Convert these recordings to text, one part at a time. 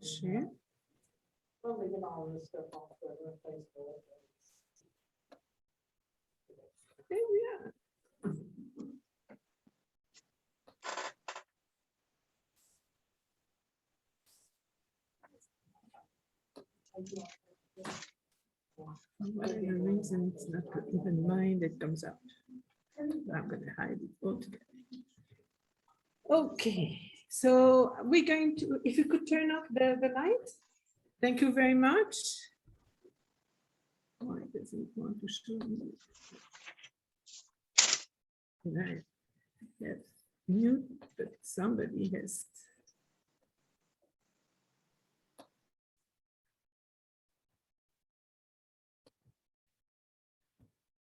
share. Probably get all this stuff off the Facebook. There we are. For whatever reason, it's not even mine that comes out. I'm going to hide it altogether. Okay, so we're going to, if you could turn off the light. Thank you very much. Why does it want to show me? Right. Yes, mute, but somebody has.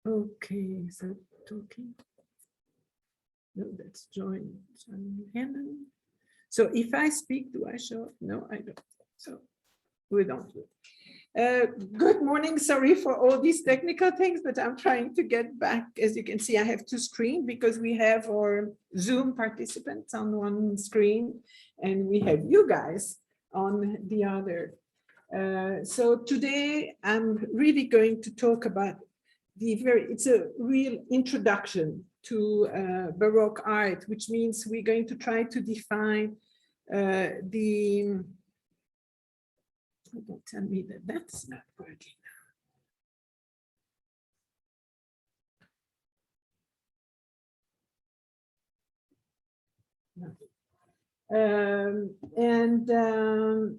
Okay, so talking. No, that's join. So if I speak, do I show up? No, I don't. So we don't do it. Good morning. Sorry for all these technical things, but I'm trying to get back. As you can see, I have two screens because we have our Zoom participants on one screen and we have you guys on the other. So today I'm really going to talk about it's a real introduction to Baroque art, which means we're going to try to define don't tell me that that's not working. No.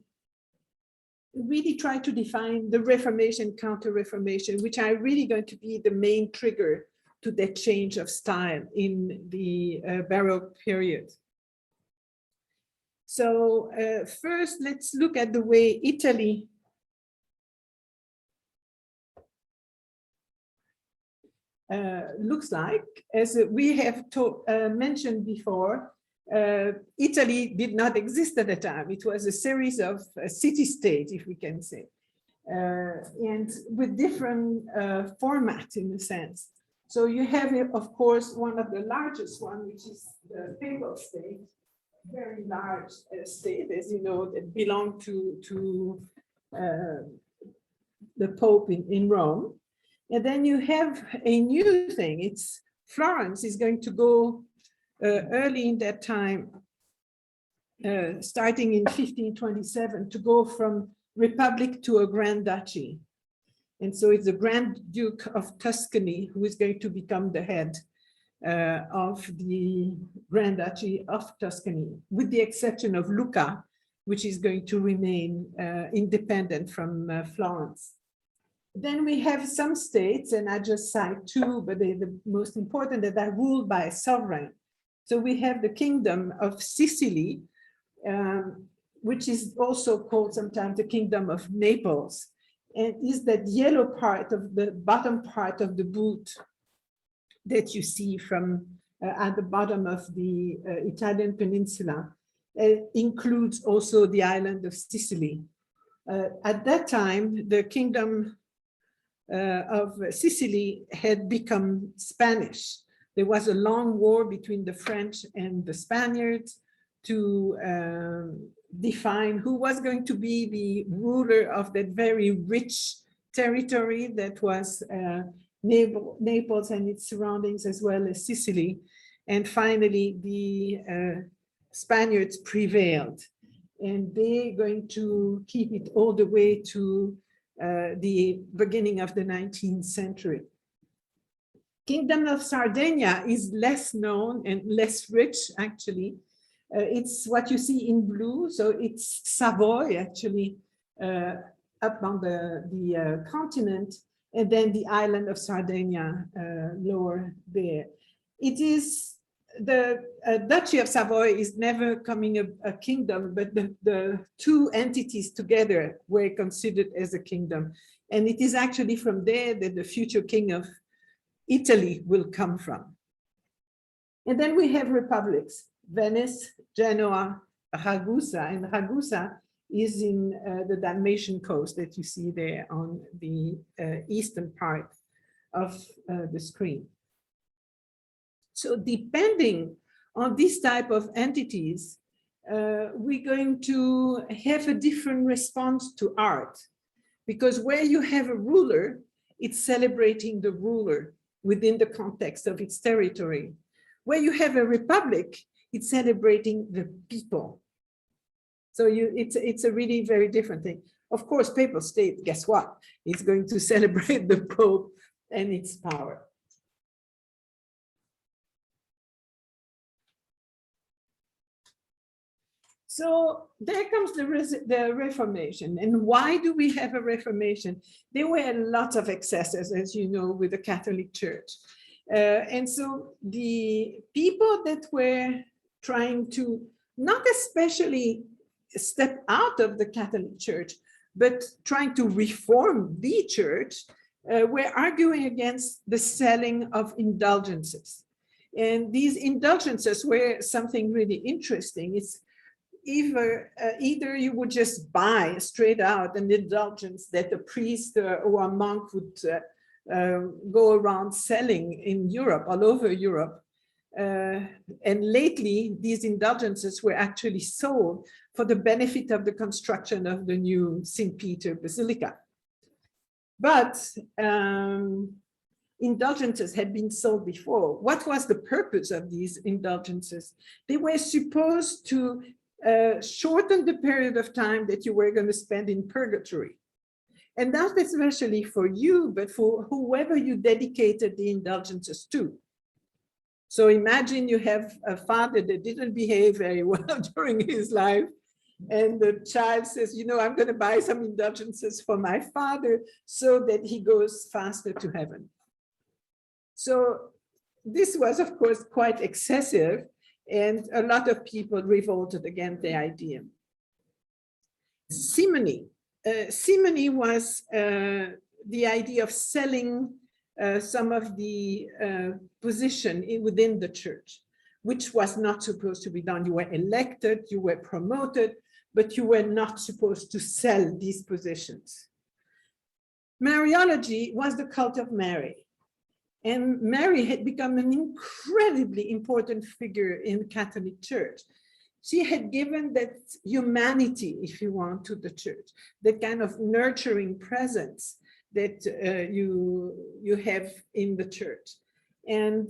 Really try to define the Reformation, Counter-Reformation, which are really going to be the main trigger to that change of style in the Baroque period. So first, let's look at the way Italy looks like. As we have mentioned before, Italy did not exist at the time. It was a series of city-states, if we can say, and with different formats in a sense. So you have, of course, one of the largest one, which is the Papal state, very large state, as you know, that belonged to the Pope in Rome. And then you have a new thing. It's Florence is going to go early in that time, starting in 1527, to go from republic to a grand duchy. And so it's the Grand Duke of Tuscany who is going to become the head of the Grand Duchy of Tuscany, with the exception of Lucca, which is going to remain independent from Florence. Then we have some states, and I just cite two, but they're the most important, that are ruled by a sovereign. So we have the Kingdom of Sicily, which is also called sometimes the Kingdom of Naples, and is that yellow part of the bottom part of the boot that you see from at the bottom of the Italian peninsula. Includes also the island of Sicily. At that time, the Kingdom of Sicily had become Spanish. There was a long war between the French and the Spaniards to define who was going to be the ruler of that very rich territory that was Naples and its surroundings, as well as Sicily. And finally, the Spaniards prevailed, and they're going to keep it all the way to the beginning of the 19th century. Kingdom of Sardinia is less known and less rich, actually. It's what you see in blue, so it's Savoy, actually, up on the continent, and then the island of Sardinia lower there. It is the Duchy of Savoy is never coming a kingdom, but the two entities together were considered as a kingdom. And it is actually from there that the future king of Italy will come from. And then we have republics, Venice, Genoa, Ragusa, and Ragusa is in the Dalmatian coast that you see there on the eastern part of the screen. So depending on this type of entities, we're going to have a different response to art, because where you have a ruler, it's celebrating the ruler within the context of its territory. Where you have a republic, it's celebrating the people. So it's a really very different thing. Of course, papal state, guess what? It's going to celebrate the Pope and its power. So there comes the Reformation. And why do we have a Reformation? There were a lot of excesses, as you know, with the Catholic Church. And so the people that were trying to not especially step out of the Catholic Church, but trying to reform the church, were arguing against the selling of indulgences. And these indulgences were something really interesting. It's either you would just buy straight out an indulgence that a priest or a monk would go around selling in Europe, all over Europe. And lately, these indulgences were actually sold for the benefit of the construction of the new St. Peter Basilica. But indulgences had been sold before. What was the purpose of these indulgences? They were supposed to shorten the period of time that you were going to spend in purgatory. And not especially for you, but for whoever you dedicated the indulgences to. So imagine you have a father that didn't behave very well during his life, and the child says, you know, I'm going to buy some indulgences for my father so that he goes faster to heaven. So this was, of course, quite excessive, and a lot of people revolted against the idea. Simony. Simony was the idea of selling some of the position within the church, which was not supposed to be done. You were elected, you were promoted, but you were not supposed to sell these positions. Mariology was the cult of Mary. And Mary had become an incredibly important figure in the Catholic Church. She had given that humanity, if you want, to the church, that kind of nurturing presence that you have in the church. And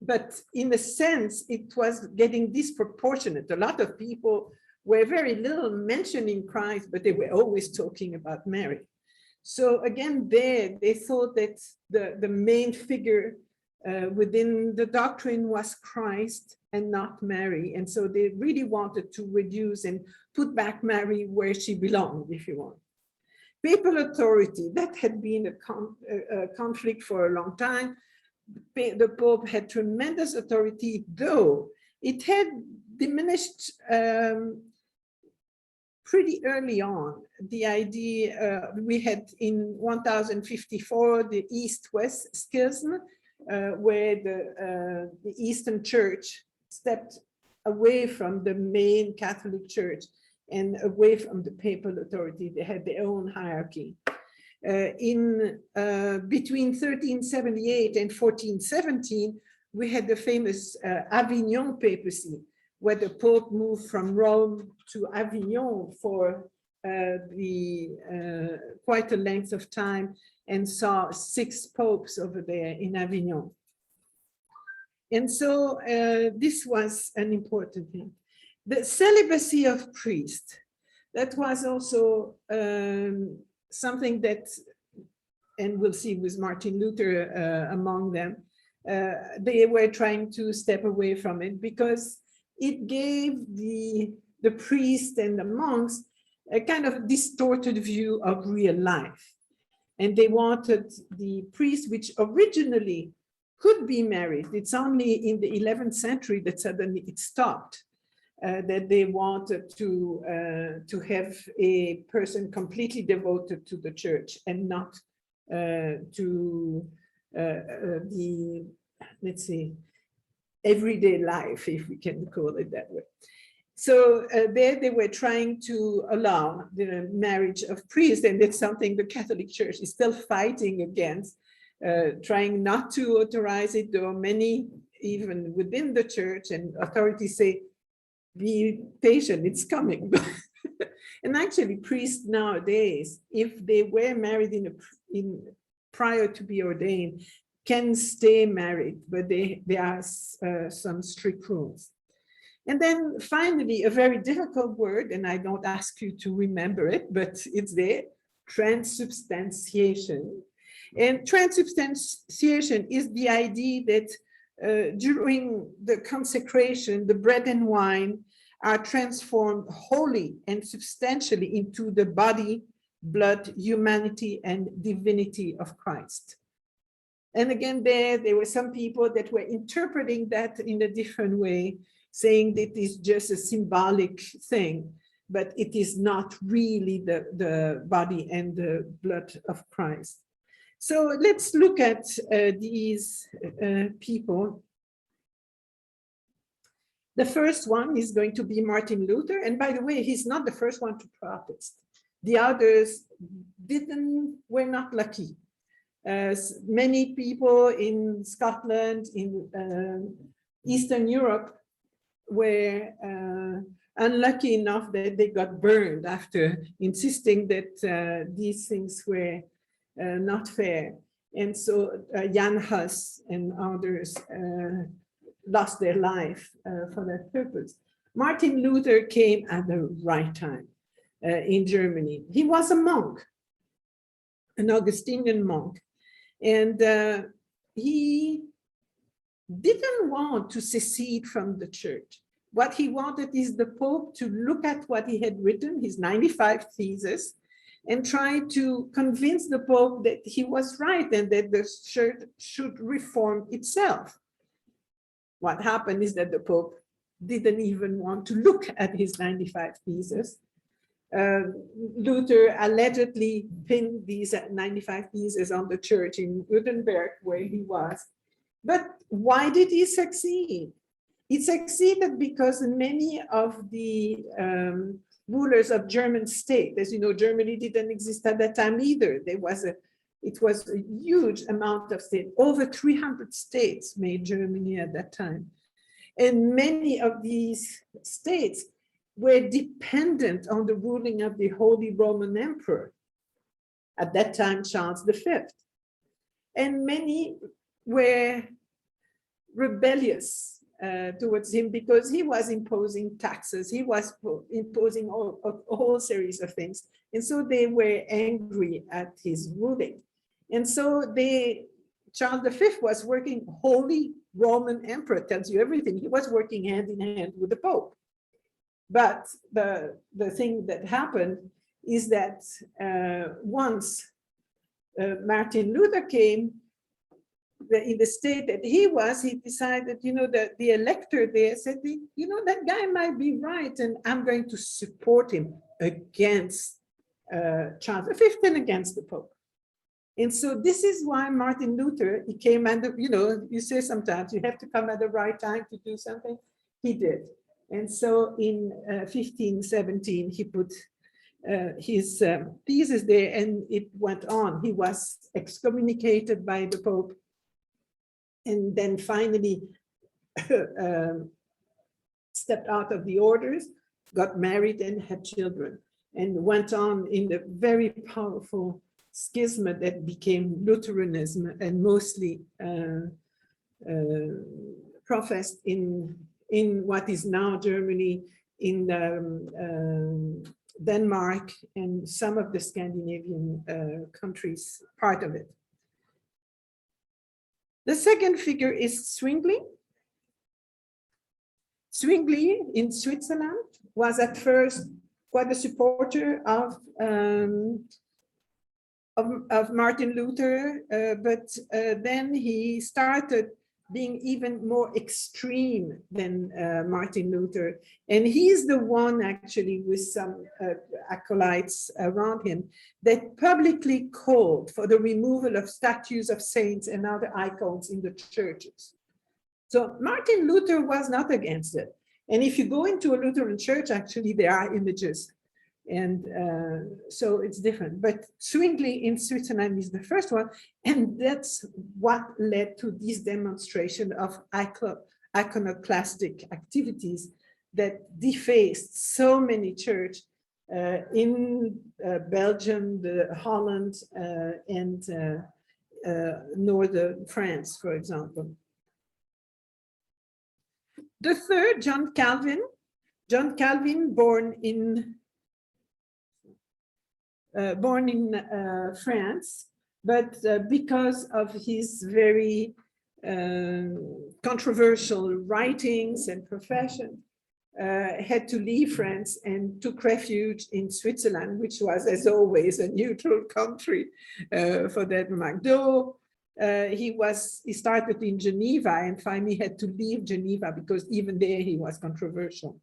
but in a sense, it was getting disproportionate. A lot of people were very little mentioning Christ, but they were always talking about Mary. So again, they thought that the main figure within the doctrine was Christ and not Mary. And so they really wanted to reduce and put back Mary where she belonged, if you want. Papal authority, that had been a conflict for a long time. The Pope had tremendous authority, though it had diminished pretty early on. The idea, we had in 1054, the East-West Schism, where the Eastern Church stepped away from the main Catholic Church and away from the papal authority. They had their own hierarchy. Between 1378 and 1417, we had the famous Avignon papacy, where the Pope moved from Rome to Avignon for quite a length of time, and saw 6 popes over there in Avignon. And so this was an important thing. The celibacy of priests, that was also something that, and we'll see with Martin Luther among them, they were trying to step away from it because it gave the priest and the monks a kind of distorted view of real life. And they wanted the priest, which originally could be married. It's only in the 11th century that suddenly it stopped, that they wanted to have a person completely devoted to the church and not to the, let's say, everyday life, if we can call it that way. So there they were trying to allow the marriage of priests, and it's something the Catholic Church is still fighting against, trying not to authorize it. There are many, even within the church, and authorities say be patient, it's coming. And actually, priests nowadays, if they were married prior to be ordained, can stay married, but there are some strict rules. And then finally, a very difficult word, and I don't ask you to remember it, but it's there, transubstantiation. And transubstantiation is the idea that during the consecration, the bread and wine are transformed wholly and substantially into the body, blood, humanity, and divinity of Christ. And again, there were some people that were interpreting that in a different way, saying that it's just a symbolic thing, but it is not really the body and the blood of Christ. So let's look at these people. The first one is going to be Martin Luther. And by the way, he's not the first one to protest. The others were not lucky. Many people in Scotland, in Eastern Europe, were unlucky enough that they got burned after insisting that these things were not fair. And so Jan Hus and others lost their life for that purpose. Martin Luther came at the right time in Germany. He was a monk, an Augustinian monk, and he didn't want to secede from the church. What he wanted is the Pope to look at what he had written, his 95 theses, and try to convince the Pope that he was right and that the church should reform itself. What happened is that the Pope didn't even want to look at his 95 theses. Luther allegedly pinned these 95 theses on the church in Wittenberg, where he was. But why did he succeed? He succeeded because many of the rulers of German state, as you know, Germany didn't exist at that time either. It was a huge amount of state. Over 300 states made Germany at that time. And many of these states were dependent on the ruling of the Holy Roman Emperor, at that time, Charles V. And many were rebellious towards him because he was imposing taxes, he was imposing a whole series of things. And so they were angry at his ruling. And so Charles V was working, Holy Roman Emperor tells you everything. He was working hand in hand with the Pope. But the thing that happened is that once Martin Luther came, in the state that he decided, that the elector there said, that guy might be right, and I'm going to support him against Charles V and against the Pope. And so this is why Martin Luther, he came and, you say sometimes you have to come at the right time to do something. He did. And so in 1517, he put his thesis there, and it went on. He was excommunicated by the Pope, and then finally stepped out of the orders, got married and had children, and went on in the very powerful schisma that became Lutheranism, and mostly professed in what is now Germany, in Denmark, and some of the Scandinavian countries, part of it. The second figure is Zwingli. Zwingli in Switzerland was at first quite a supporter of Martin Luther, but then he started being even more extreme than Martin Luther. And he's the one, actually, with some acolytes around him, that publicly called for the removal of statues of saints and other icons in the churches. So Martin Luther was not against it. And if you go into a Lutheran church, actually, there are images. And so it's different. But Zwingli in Switzerland is the first one. And that's what led to this demonstration of iconoclastic activities that defaced so many churches in Belgium, Holland, and northern France, for example. The third, John Calvin, born in France, but because of his very controversial writings and profession, had to leave France and took refuge in Switzerland, which was, as always, a neutral country for that remark. Though he started in Geneva and finally had to leave Geneva because even there he was controversial.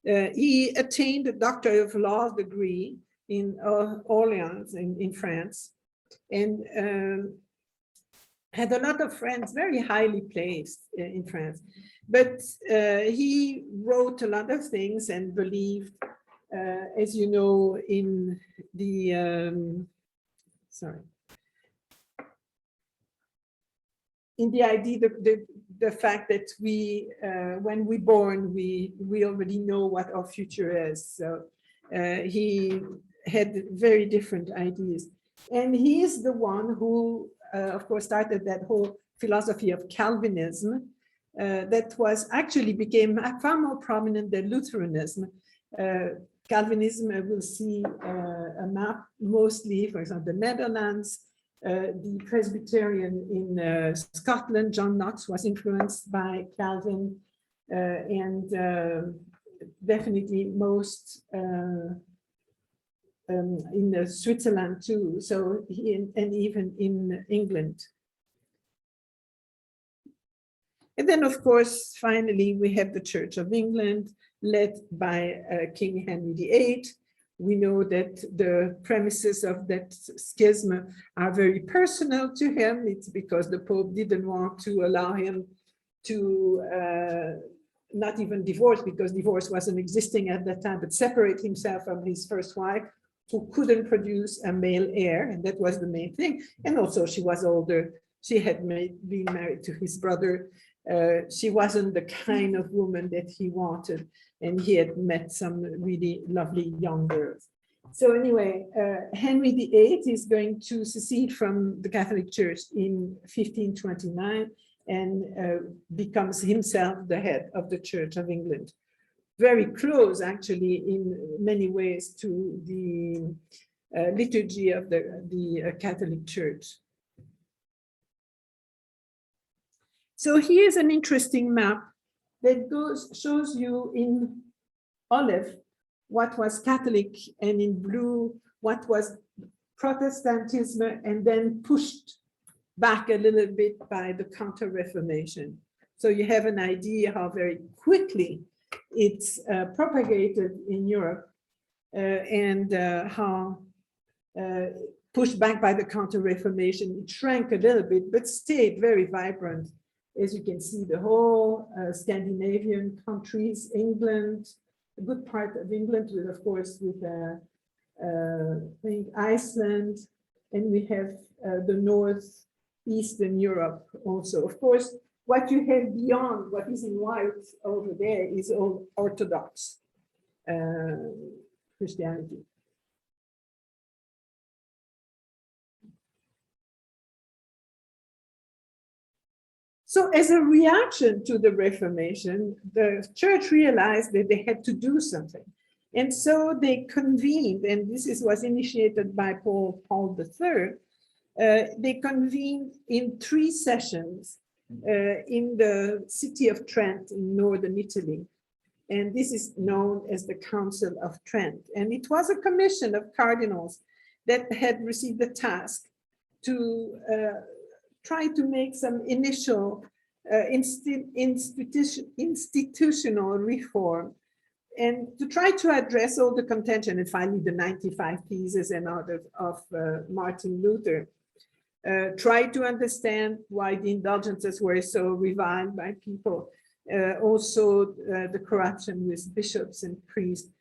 He attained a Doctor of Laws degree in Orleans in France, and had a lot of friends very highly placed in France. But he wrote a lot of things and believed, as you know, in the, in the idea, the fact that we, when we're born, we already know what our future is. So he had very different ideas. And he is the one who, of course, started that whole philosophy of Calvinism that was actually became far more prominent than Lutheranism. Calvinism, we'll see a map mostly, for example, the Netherlands, the Presbyterian in Scotland. John Knox was influenced by Calvin, and definitely most in Switzerland too. So and even in England. And then, of course, finally, we have the Church of England, led by King Henry VIII. We know that the premises of that schism are very personal to him. It's because the Pope didn't want to allow him to not even divorce, because divorce wasn't existing at that time, but separate himself from his first wife, who couldn't produce a male heir, and that was the main thing. And also, she was older. She had been married to his brother. She wasn't the kind of woman that he wanted, and he had met some really lovely young girls. So anyway, Henry VIII is going to secede from the Catholic Church in 1529 and becomes himself the head of the Church of England. Very close, actually, in many ways to the liturgy of the Catholic Church. So here's an interesting map that shows you in olive what was Catholic, and in blue what was Protestantism, and then pushed back a little bit by the Counter-Reformation. So you have an idea how very quickly it's propagated in Europe, and how pushed back by the Counter-Reformation. It shrank a little bit, but stayed very vibrant. As you can see, the whole Scandinavian countries, England, a good part of England, with, of course, with I think Iceland, and we have the northeastern Europe also. Of course, what you have beyond what is in white over there is all Orthodox Christianity. So as a reaction to the Reformation, the church realized that they had to do something. And so they convened, and this was initiated by Paul III. They convened in 3 sessions in the city of Trent in northern Italy. And this is known as the Council of Trent. And it was a commission of cardinals that had received the task to try to make some initial institutional reform, and to try to address all the contention, and finally the 95 Theses and out of Martin Luther. Try to understand why the indulgences were so reviled by people. Also the corruption with bishops and priests.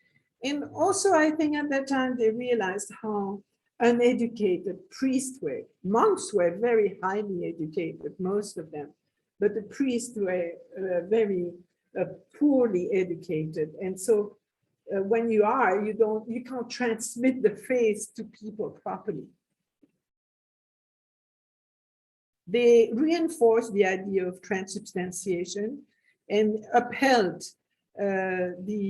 And also, I think at that time they realized how uneducated priests were. Monks were very highly educated, most of them, but the priests were very poorly educated. And so when you are, you can't transmit the faith to people properly. They reinforced the idea of transubstantiation and upheld the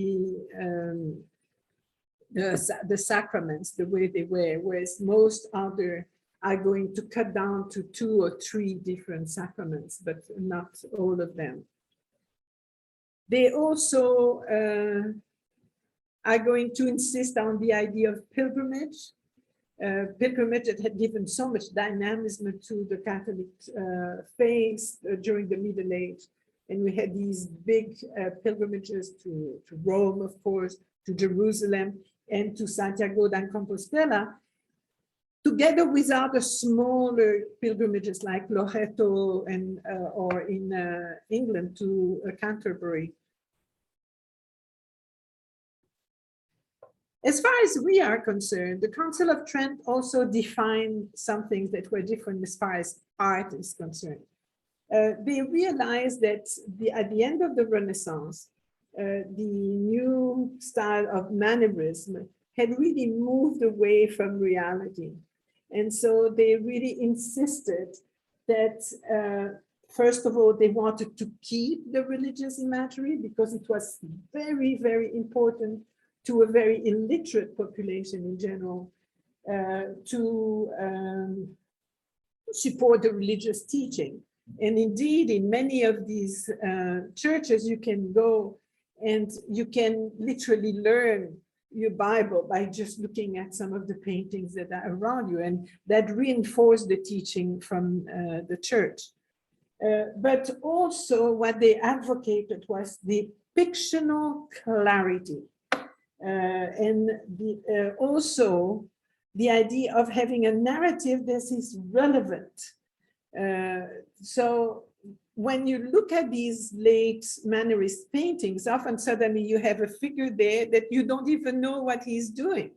sacraments the way they were, whereas most other are going to cut down to 2 or 3 different sacraments, but not all of them. They also are going to insist on the idea of pilgrimage. Pilgrimage that had given so much dynamism to the Catholic faith during the Middle Age. And we had these big pilgrimages to Rome, of course, to Jerusalem, and to Santiago de Compostela, together with other smaller pilgrimages like Loreto and or in England to Canterbury. As far as we are concerned, the Council of Trent also defined some things that were different as far as art is concerned. They realized that at the end of the Renaissance, the new style of Mannerism had really moved away from reality. And so they really insisted that, first of all, they wanted to keep the religious imagery because it was very, very important to a very illiterate population in general, to support the religious teaching. And indeed, in many of these churches, you can go and you can literally learn your Bible by just looking at some of the paintings that are around you, and that reinforced the teaching from the church. But also what they advocated was the fictional clarity. And also the idea of having a narrative that is relevant. So when you look at these late Mannerist paintings, often suddenly you have a figure there that you don't even know what he's doing.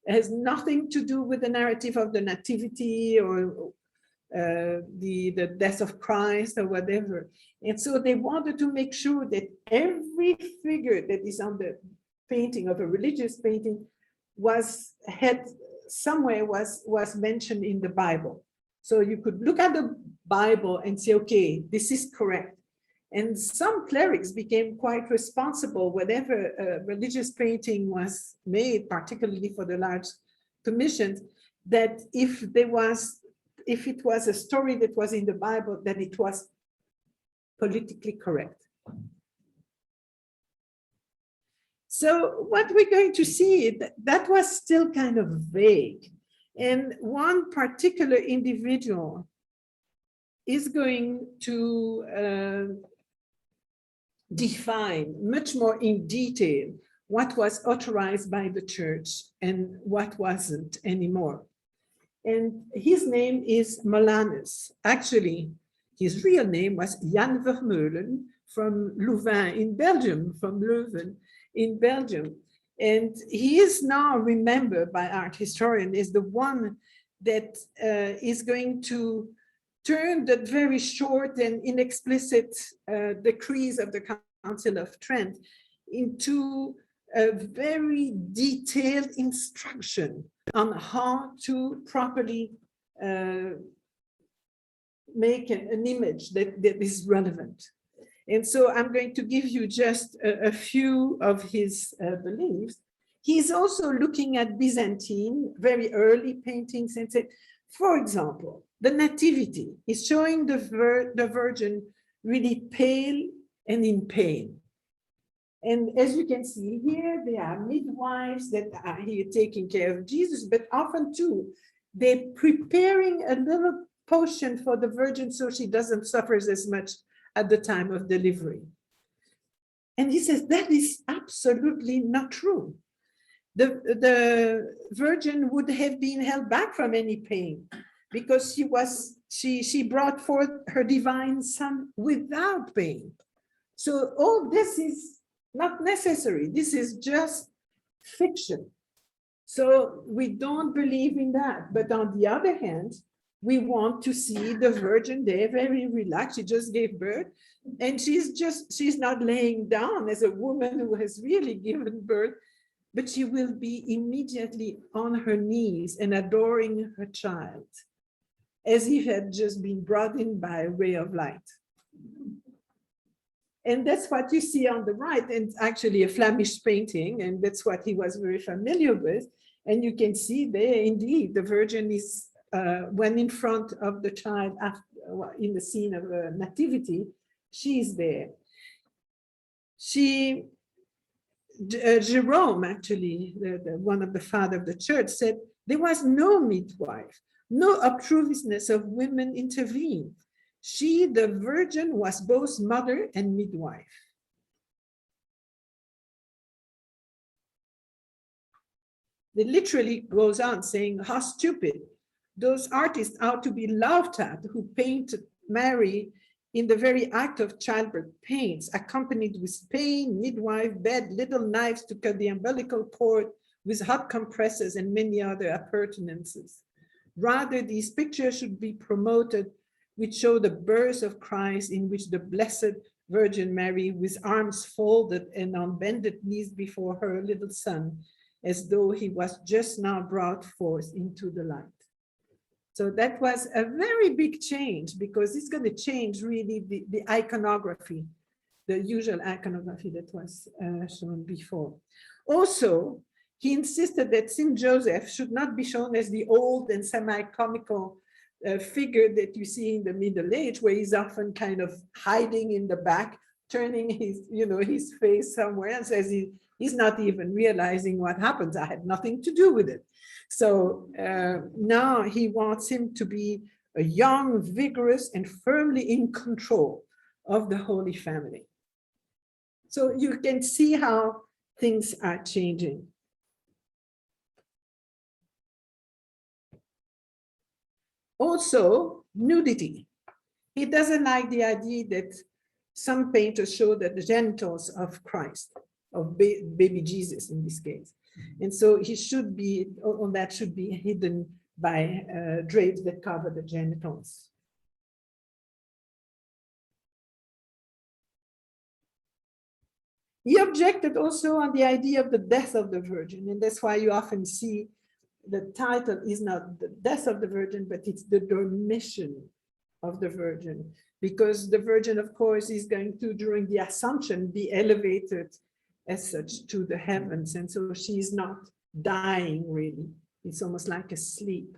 It has nothing to do with the narrative of the Nativity or the death of Christ or whatever. And so they wanted to make sure that every figure that is on the painting of a religious painting was mentioned in the Bible. So you could look at the Bible and say, okay, this is correct. And some clerics became quite responsible whenever a religious painting was made, particularly for the large commissions, that if it was a story that was in the Bible, that it was politically correct. So what we're going to see, that was still kind of vague. And one particular individual is going to define much more in detail what was authorized by the church and what wasn't anymore. And his name is Molanus. Actually, his real name was Jan Vermeulen from Louvain in Belgium, from Leuven in Belgium. And he is now remembered by art historians as the one that is going to turn the very short and inexplicit decrees of the Council of Trent into a very detailed instruction on how to properly make an image that is relevant. And so I'm going to give you just a few of his beliefs. He's also looking at Byzantine, very early paintings, and said, for example, the Nativity is showing the Virgin really pale and in pain. And as you can see here, there are midwives that are here taking care of Jesus, but often too, they're preparing a little potion for the Virgin so she doesn't suffer as much at the time of delivery. And he says that is absolutely not true. The Virgin would have been held back from any pain because she brought forth her divine Son without pain. So all this is not necessary. This is just fiction. So we don't believe in that. But on the other hand, we want to see the Virgin there, very relaxed. She just gave birth, and she's not laying down as a woman who has really given birth, but she will be immediately on her knees and adoring her child, as if it had just been brought in by a ray of light. And that's what you see on the right, and actually a Flemish painting, and that's what he was very familiar with. And you can see there, indeed, the Virgin is, when in front of the child after, in the scene of a nativity, she's there. Jerome, actually, one of the fathers of the church, said there was no midwife, no obtrusiveness of women intervened. She, the Virgin, was both mother and midwife. It literally goes on saying, how stupid. Those artists ought to be laughed at who painted Mary in the very act of childbirth, pains, accompanied with pain, midwife, bed, little knives to cut the umbilical cord, with hot compresses and many other appurtenances. Rather, these pictures should be promoted, which show the birth of Christ, in which the Blessed Virgin Mary, with arms folded and on bended knees before her little son, as though he was just now brought forth into the light. So that was a very big change, because it's going to change really the iconography, the usual iconography that was shown before. Also, he insisted that Saint Joseph should not be shown as the old and semi-comical figure that you see in the Middle Age, where he's often kind of hiding in the back, turning his, his face somewhere else, as he's not even realizing what happens. I had nothing to do with it. So now he wants him to be a young, vigorous, and firmly in control of the Holy Family. So you can see how things are changing. Also, nudity. He doesn't like the idea that some painters show that the genitals of Christ, of baby Jesus in this case. And so he should be, all that should be hidden by drapes that cover the genitals. He objected also on the idea of the death of the Virgin, and that's why you often see the title is not the death of the Virgin, but it's the dormition of the Virgin, because the Virgin, of course, is going to, during the Assumption, be elevated as such to the heavens, and so she's not dying really. It's almost like a sleep.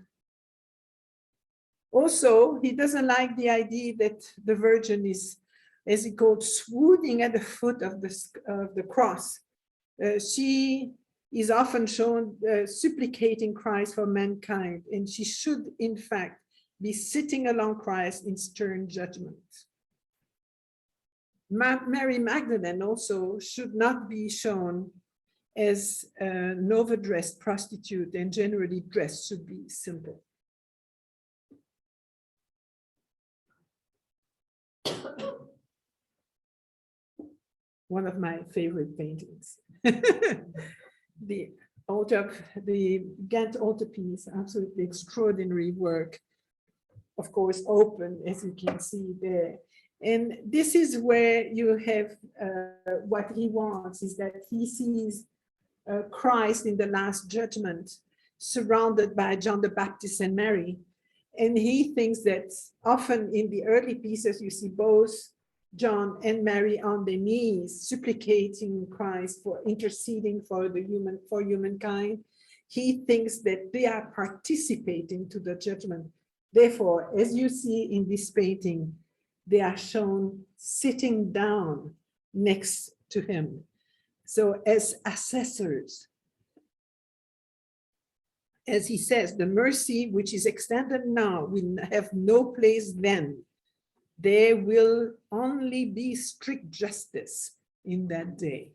Also, he doesn't like the idea that the Virgin is, as he called, swooning at the foot of the cross. She is often shown supplicating Christ for mankind, and she should, in fact, be sitting along Christ in stern judgment. Mary Magdalene also should not be shown as an overdressed prostitute, and generally dress should be simple. One of my favorite paintings. The Ghent altarpiece, absolutely extraordinary work. Of course, open, as you can see there. And this is where you have what he wants, is that he sees Christ in the Last Judgment, surrounded by John the Baptist and Mary. And he thinks that often in the early pieces, you see both John and Mary on their knees, supplicating Christ for interceding for humankind. He thinks that they are participating to the judgment. Therefore, as you see in this painting, they are shown sitting down next to him. So as assessors, as he says, the mercy which is extended now will have no place then. There will only be strict justice in that day.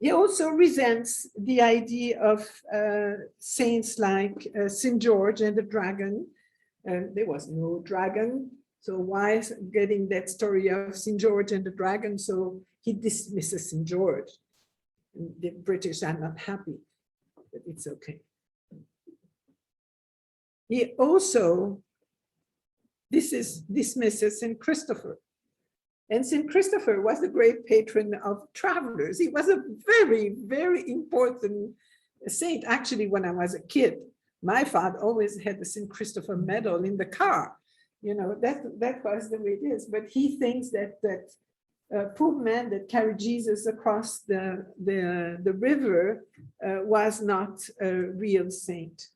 He also resents the idea of saints like St. George and the dragon. There was no dragon, so why is getting that story of St. George and the dragon? So He dismisses St. George. And the British are not happy, but it's okay. He also dismisses St. Christopher. And St. Christopher was the great patron of travelers. He was a very, very important saint. Actually, when I was a kid, my father always had the St. Christopher medal in the car. You know, that was the way it is. But he thinks that poor man that carried Jesus across the river was not a real saint.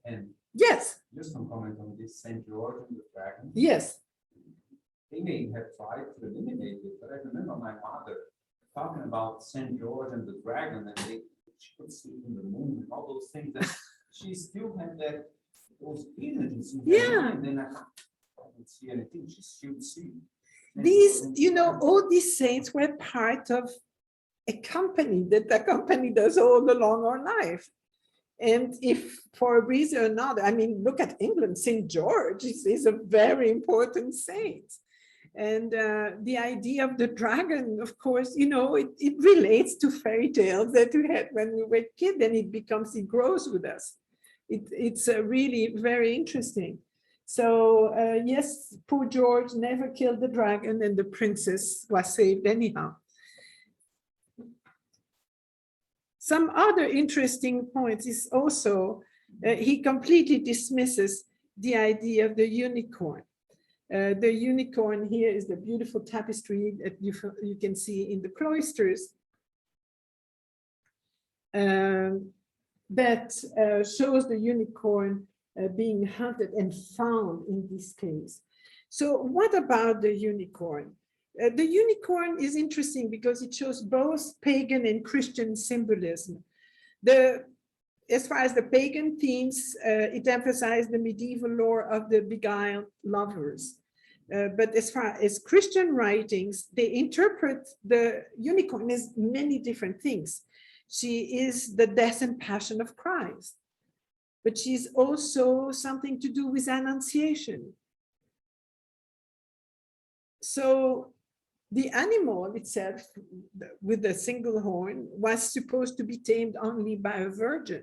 And yes. Just some comment on this St. George and the dragon. Yes. They may have tried to eliminate it, but I remember my mother talking about St. George and the dragon, and she could see in the moon and all those things, that she still had those images in her mind, and I don't see anything. She should see. These, you know, all these saints were part of a company that accompanied us all along our life. And if for a reason or another, I mean, look at England, St. George is a very important saint. And the idea of the dragon, of course, you know, it relates to fairy tales that we had when we were kids, and it grows with us. It's really very interesting. So yes, poor George never killed the dragon, and the princess was saved anyhow. Some other interesting points is also, he completely dismisses the idea of the unicorn. The unicorn here is the beautiful tapestry that you can see in the cloisters that shows the unicorn being hunted and found in this case. So what about the unicorn? The unicorn is interesting because it shows both pagan and Christian symbolism. As far as the pagan themes, it emphasized the medieval lore of the beguiled lovers. But as far as Christian writings, they interpret the unicorn as many different things. She is the death and passion of Christ, but she's also something to do with Annunciation. So the animal itself, with a single horn, was supposed to be tamed only by a virgin.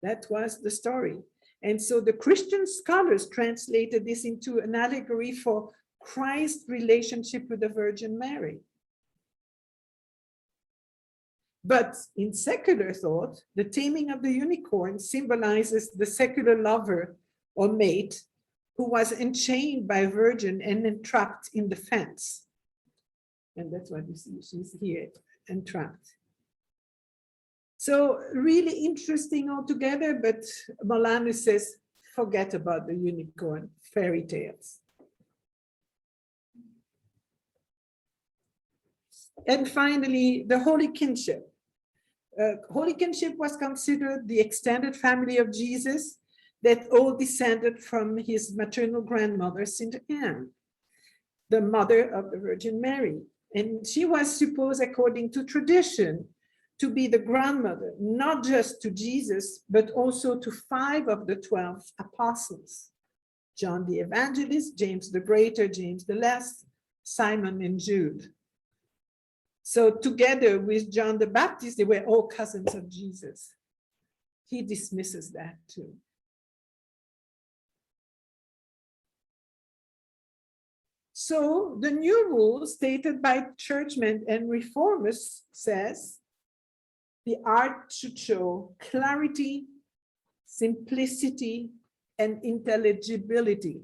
That was the story. And so the Christian scholars translated this into an allegory for Christ's relationship with the Virgin Mary. But in secular thought, the taming of the unicorn symbolizes the secular lover or mate who was enchained by a virgin and entrapped in the fence. And that's what you see, she's here, entrapped. So really interesting altogether, but Molanus says, forget about the unicorn, fairy tales. And finally, the Holy Kinship. Holy Kinship was considered the extended family of Jesus that all descended from his maternal grandmother, St. Anne, the mother of the Virgin Mary. And she was supposed, according to tradition, to be the grandmother, not just to Jesus, but also to 5 of the 12 apostles: John the Evangelist, James the Greater, James the Less, Simon and Jude. So together with John the Baptist, they were all cousins of Jesus. He dismisses that too. So the new rule stated by churchmen and reformers says the art should show clarity, simplicity, and intelligibility,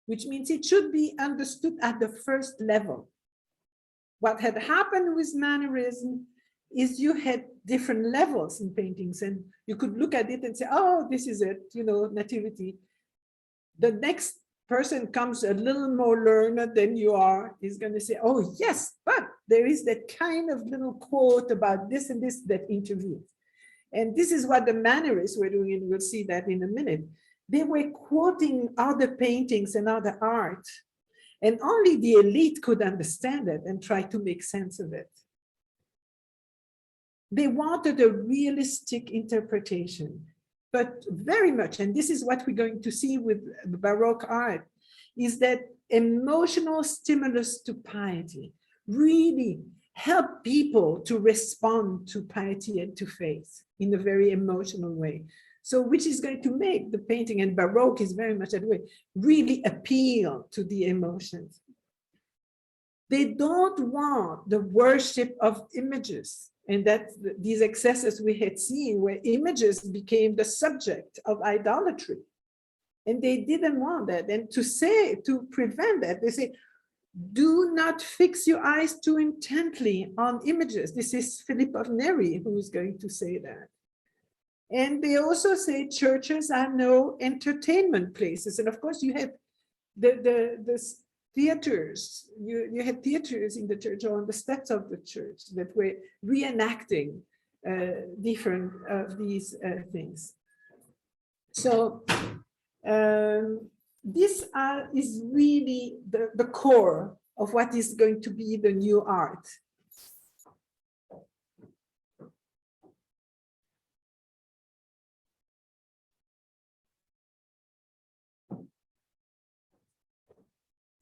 which means it should be understood at the first level. What had happened with Mannerism is you had different levels in paintings, and you could look at it and say, oh, this is it, you know, nativity. The next person comes a little more learned than you are, is going to say, oh, yes, but there is that kind of little quote about this and this that intervenes. And this is what the Mannerists were doing, and we'll see that in a minute. They were quoting other paintings and other art, and only the elite could understand it and try to make sense of it. They wanted a realistic interpretation, but very much, and this is what we're going to see with the Baroque art, is that emotional stimulus to piety, really help people to respond to piety and to faith in a very emotional way. So which is going to make the painting, and Baroque is very much that way, really appeal to the emotions. They don't want the worship of images, and that these excesses we had seen where images became the subject of idolatry. And they didn't want that. And to prevent that, they say, do not fix your eyes too intently on images. This is Philip of Neri who is going to say that. And they also say churches are no entertainment places. And of course you have the theaters. You had theaters in the church or on the steps of the church that were reenacting different of these things. So this is really the core of what is going to be the new art.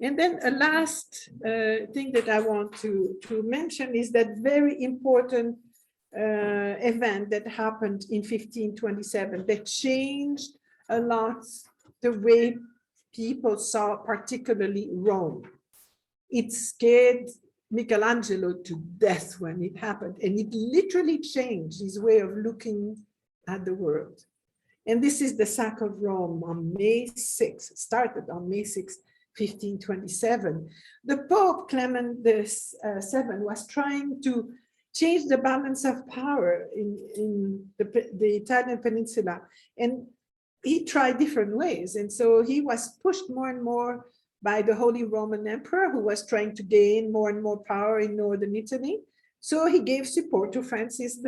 And then a last thing that I want to mention is that very important event that happened in 1527 that changed a lot the way people saw particularly Rome. It scared Michelangelo to death when it happened, and it literally changed his way of looking at the world. And this is the sack of Rome on May 6th, started on May 6th, 1527. The Pope Clement VII was trying to change the balance of power in the Italian peninsula, and he tried different ways. And so he was pushed more and more by the Holy Roman Emperor, who was trying to gain more and more power in northern Italy. So he gave support to Francis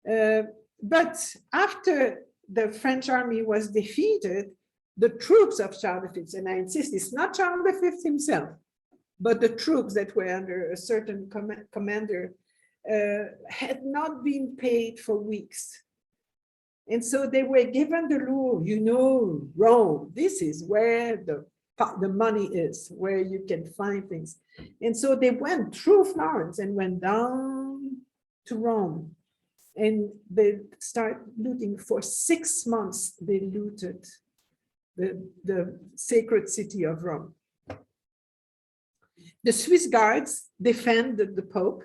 I. But after the French army was defeated, the troops of Charles V, and I insist, it's not Charles V himself, but the troops that were under a certain commander had not been paid for weeks. And so they were given the rule, you know, Rome, this is where the money is, where you can find things. And so they went through Florence and went down to Rome. And they start looting. For 6 months, they looted the sacred city of Rome. The Swiss guards defended the Pope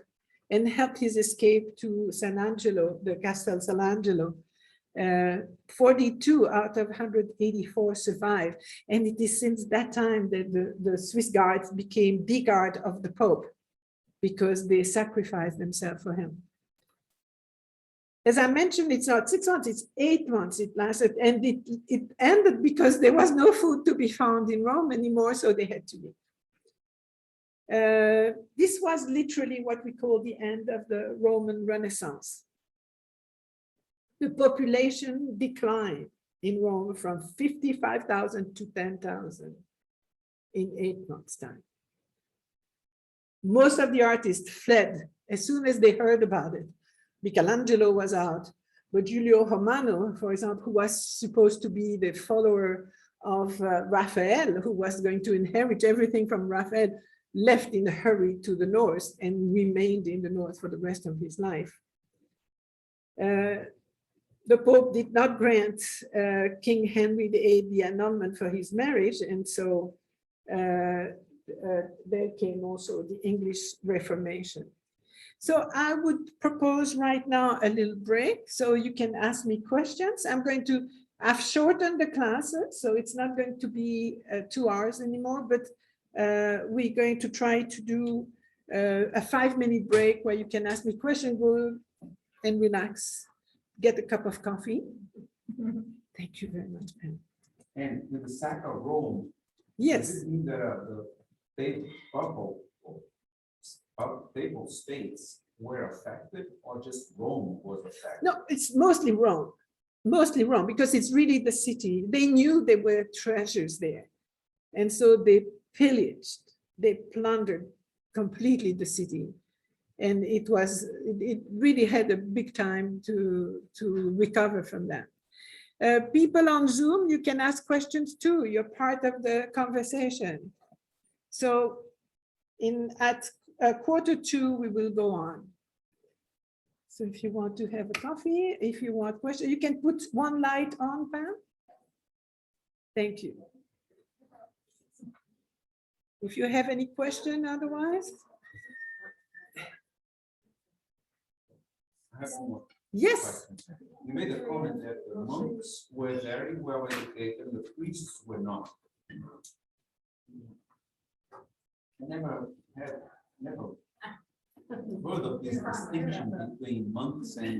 and helped his escape to San Angelo, the Castel San Angelo. 42 out of 184 survived. And it is since that time that the Swiss guards became the guard of the Pope, because they sacrificed themselves for him. As I mentioned, it's not 6 months, it's 8 months it lasted, and it ended because there was no food to be found in Rome anymore, so they had to leave. This was literally what we call the end of the Roman Renaissance. The population declined in Rome from 55,000 to 10,000 in 8 months' time. Most of the artists fled as soon as they heard about it. Michelangelo was out, but Giulio Romano, for example, who was supposed to be the follower of Raphael, who was going to inherit everything from Raphael, left in a hurry to the north and remained in the north for the rest of his life. The Pope did not grant King Henry VIII the annulment for his marriage, and so there came also the English Reformation. So I would propose right now a little break so you can ask me questions. I've shortened the classes, so it's not going to be 2 hours anymore, but we're going to try to do a 5-minute break where you can ask me questions, go and relax, get a cup of coffee. Thank you very much, Ben. And with the sack of Rome, yes, does it mean that the papal states were affected, or just Rome was affected? No, it's mostly Rome. Mostly Rome, because it's really the city. They knew there were treasures there. And so they pillaged, they plundered completely the city. And it really had a big time to recover from that. People on Zoom, you can ask questions too. You're part of the conversation. So at 1:45, we will go on. So if you want to have a coffee, if you want questions, you can put one light on, Pam. Thank you. If you have any question otherwise. I have one more Yes. question. You made a comment that the monks were very well educated, the priests were not. I never heard of this distinction between monks and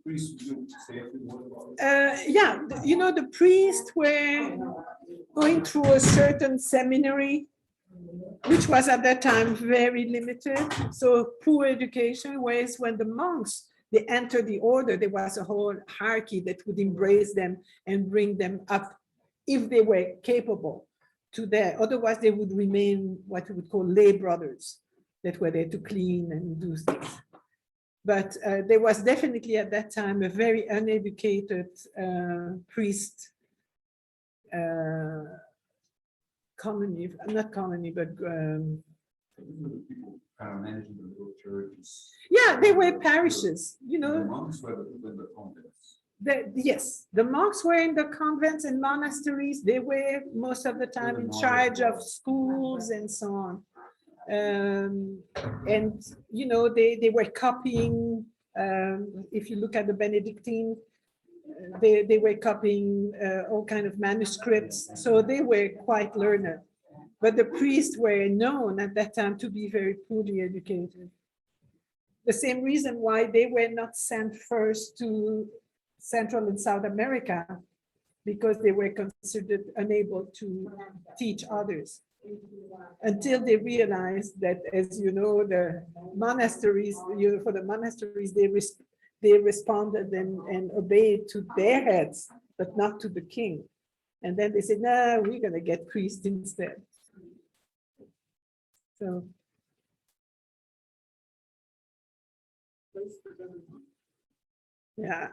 priests. You say a few words about it? Yeah, you know, the priests were going through a certain seminary, which was at that time very limited, so poor education, whereas when the monks, they entered the order, there was a whole hierarchy that would embrace them and bring them up if they were capable to there. Otherwise, they would remain what we would call lay brothers that were there to clean and do things. But there was definitely at that time a very uneducated priest colony, not colony, but People kind of managing the little churches. yeah, they were parishes, you The know. monks were the people in the convents. Yes, the monks were in the convents and monasteries. They were most of the time in charge of schools and so on. And, you know, they were copying, if you look at the Benedictine, they were copying all kind of manuscripts. So they were quite learned. But the priests were known at that time to be very poorly educated. The same reason why they were not sent first to Central and South America, because they were considered unable to teach others. Until they realized that, as you know, the monasteries, for the monasteries, they responded and obeyed to their heads, but not to the king. And then they said, no, we're going to get priests instead. So. Yeah.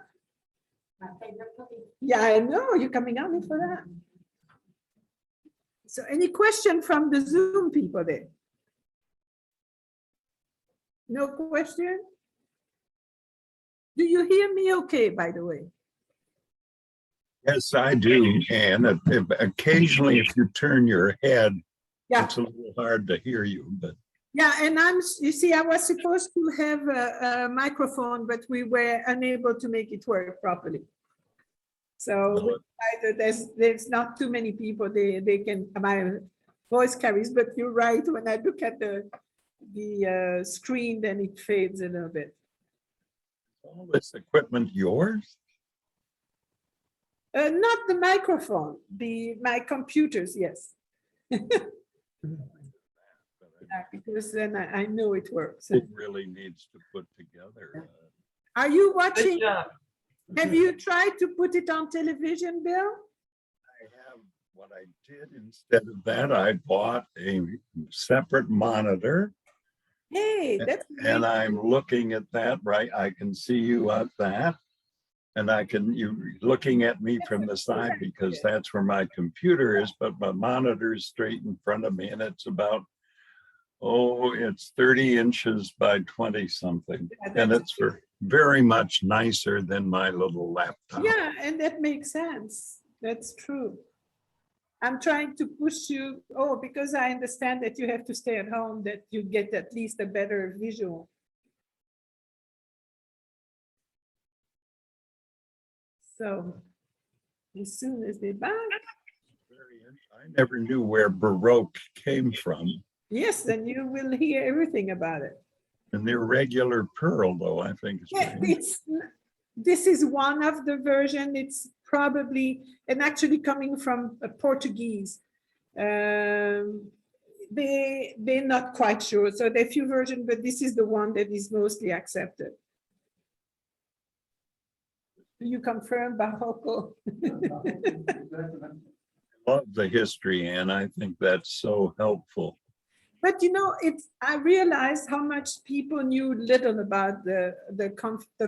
Yeah, I know, you're coming on for that. So any question from the Zoom people there? No question? Do you hear me okay, by the way? Yes, I do. And occasionally, if you turn your head, Yeah. it's a little hard to hear you, but. Yeah, and you see, I was supposed to have a microphone, but we were unable to make it work properly. So there's not too many people, they can, my voice carries, but you're right, when I look at the screen, then it fades a little bit. All this equipment yours? Not the microphone, my computers, yes. Yeah, because then I know it works. It really needs to put together. Are you watching? Have you tried to put it on television, Bill? I have what I did instead of that, I bought a separate monitor. Hey, that's great. And I'm looking at that, right? I can see you at that. And you're looking at me from the side because that's where my computer is, but my monitor is straight in front of me and it's about, it's 30 inches by 20 something. Yeah, and it's very much nicer than my little laptop. Yeah, and that makes sense. That's true. I'm trying to push you, because I understand that you have to stay at home, that you get at least a better visual. So as soon as they're back. I never knew where Baroque came from. Yes, then you will hear everything about it. And the irregular pearl, though, I think. This is one of the version. It's probably, and actually coming from Portuguese. They're not quite sure. So there are a few versions, but this is the one that is mostly accepted. Do you confirm Barocco? I love the history, and I think that's so helpful. But you know, I realized how much people knew little about the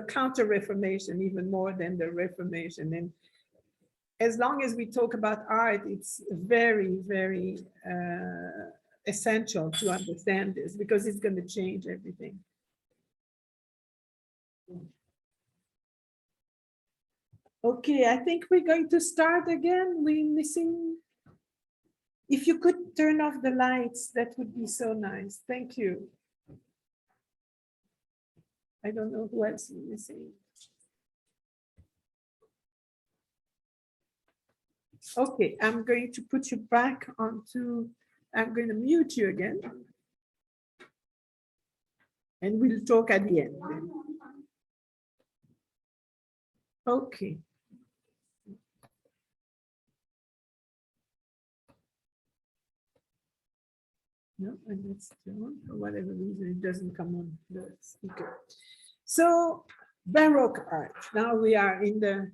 Counter-Reformation, even more than the Reformation. And as long as we talk about art, it's very, very essential to understand this because it's going to change everything. Okay, I think we're going to start again. We're missing. If you could turn off the lights, that would be so nice. Thank you. I don't know who else is missing. Okay, I'm going to put you back onto, I'm going to mute you again. And we'll talk at the end. Okay. No, and it's on. For whatever reason, it doesn't come on the speaker. So, Baroque art. Now we are in the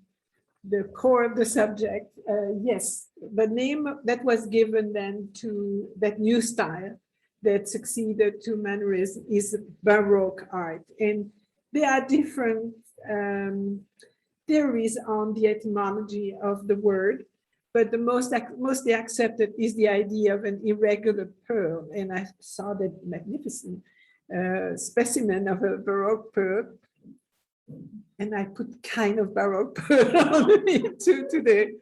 core of the subject. Yes, the name that was given then to that new style that succeeded to Mannerism is Baroque art. And there are different theories on the etymology of the word, but the mostly accepted is the idea of an irregular pearl. And I saw that magnificent specimen of a Baroque pearl. And I put kind of Baroque pearl on it too today.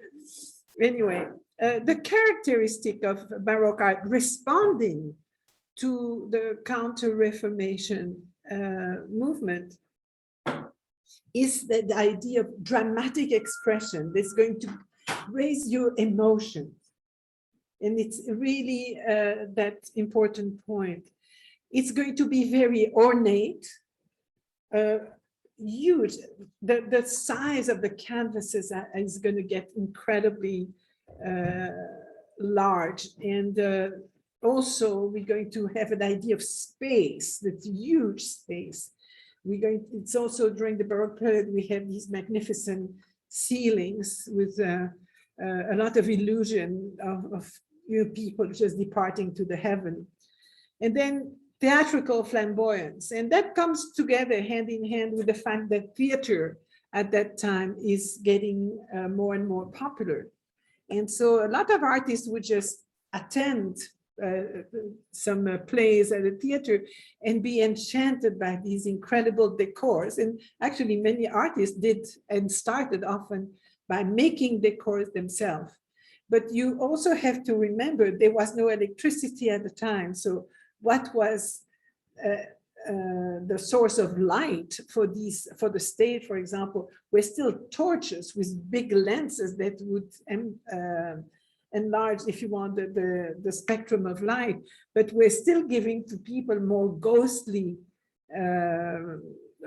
Anyway, the characteristic of Baroque art responding to the Counter-Reformation movement is the idea of dramatic expression that's going to raise your emotions. And it's really that important point. It's going to be very ornate, huge. The size of the canvases is going to get incredibly large. And also we're going to have an idea of space, that's huge space. It's also during the Baroque period, we have these magnificent ceilings with a lot of illusion of people just departing to the heaven. And then theatrical flamboyance. And that comes together hand in hand with the fact that theater at that time is getting more and more popular. And so a lot of artists would just attend some plays at the theater and be enchanted by these incredible decors. And actually many artists did and started often by making decors themselves. But you also have to remember there was no electricity at the time. So what was the source of light for the stage, for example, were still torches with big lenses that would enlarge, if you want, the spectrum of light, but we're still giving to people more ghostly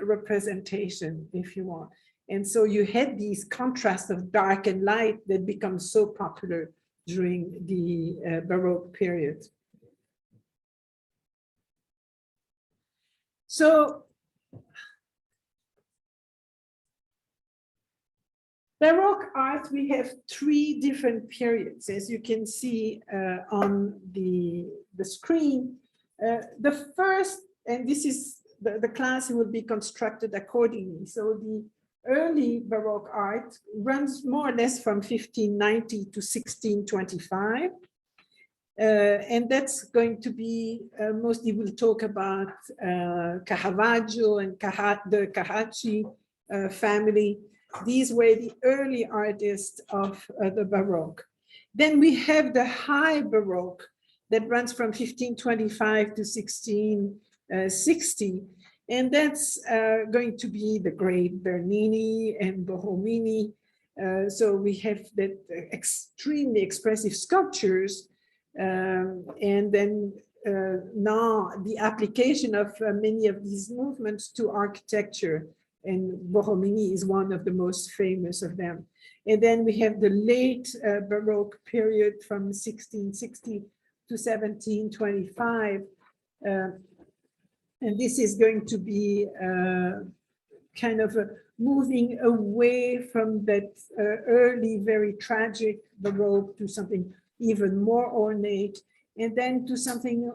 representation, if you want. And so you had these contrasts of dark and light that become so popular during the Baroque period. So Baroque art, we have three different periods, as you can see on the screen. The first, and this is the class will be constructed accordingly. So the early Baroque art runs more or less from 1590 to 1625. And that's going to be, mostly we'll talk about Caravaggio and the Carracci family. These were the early artists of the Baroque. Then we have the high Baroque that runs from 1525 to 1660. And that's going to be the great Bernini and Borromini. So we have that extremely expressive sculptures. And then now the application of many of these movements to architecture. And Borromini is one of the most famous of them. And then we have the late Baroque period from 1660 to 1725. And this is going to be kind of moving away from that early, very tragic Baroque to something even more ornate, and then to something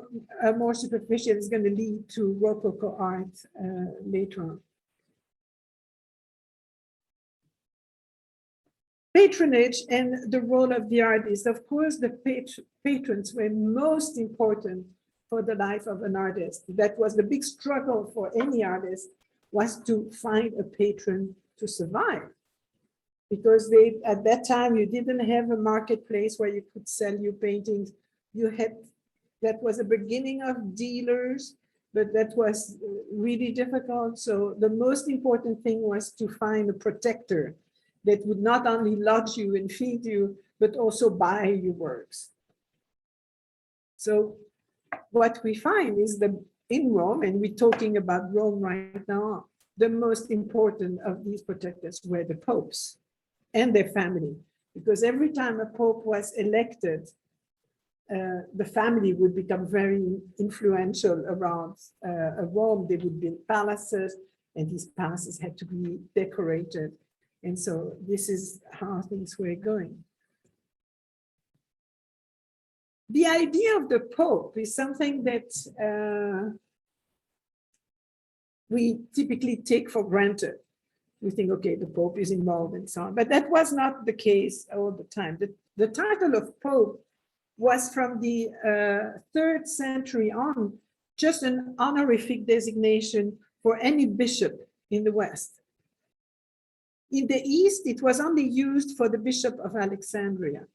more superficial is going to lead to Rococo art later on. Patronage and the role of the artist. Of course, the patrons were most important for the life of an artist. That was the big struggle for any artist, was to find a patron to survive. Because at that time, you didn't have a marketplace where you could sell your paintings. That was the beginning of dealers, but that was really difficult. So the most important thing was to find a protector that would not only lodge you and feed you, but also buy your works. So what we find is that in Rome, and we're talking about Rome right now, the most important of these protectors were the popes and their family, because every time a pope was elected, the family would become very influential around Rome. They would build palaces, and these palaces had to be decorated. And so this is how things were going. The idea of the Pope is something that we typically take for granted. We think, okay, the Pope is involved and so on, but that was not the case all the time. The title of Pope was from the 3rd century on, just an honorific designation for any bishop in the West. In the East, it was only used for the Bishop of Alexandria.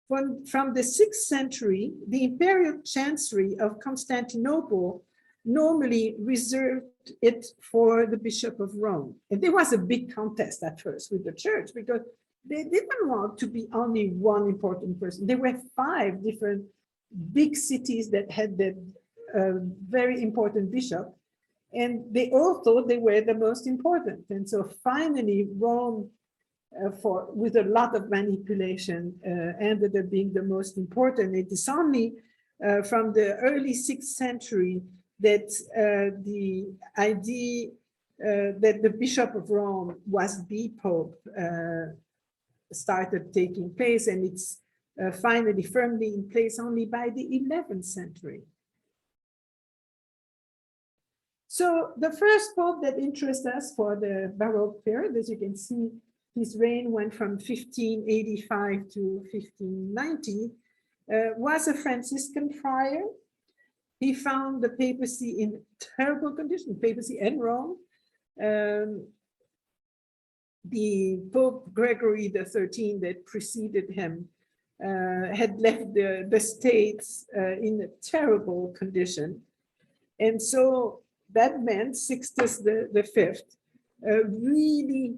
From the 6th century, the imperial chancery of Constantinople normally reserved it for the Bishop of Rome. And there was a big contest at first with the church, because they didn't want to be only one important person. There were 5 different big cities that had that very important bishop, and they all thought they were the most important. And so finally, Rome, with a lot of manipulation, ended up being the most important. It is only from the early 6th century that the idea that the Bishop of Rome was the Pope started taking place, and it's finally firmly in place only by the 11th century. So the first Pope that interests us for the Baroque period, as you can see, his reign went from 1585 to 1590, was a Franciscan friar. He found the papacy in terrible condition, papacy and Rome. The Pope Gregory XIII that preceded him had left the states in a terrible condition. And so that meant Sixtus V really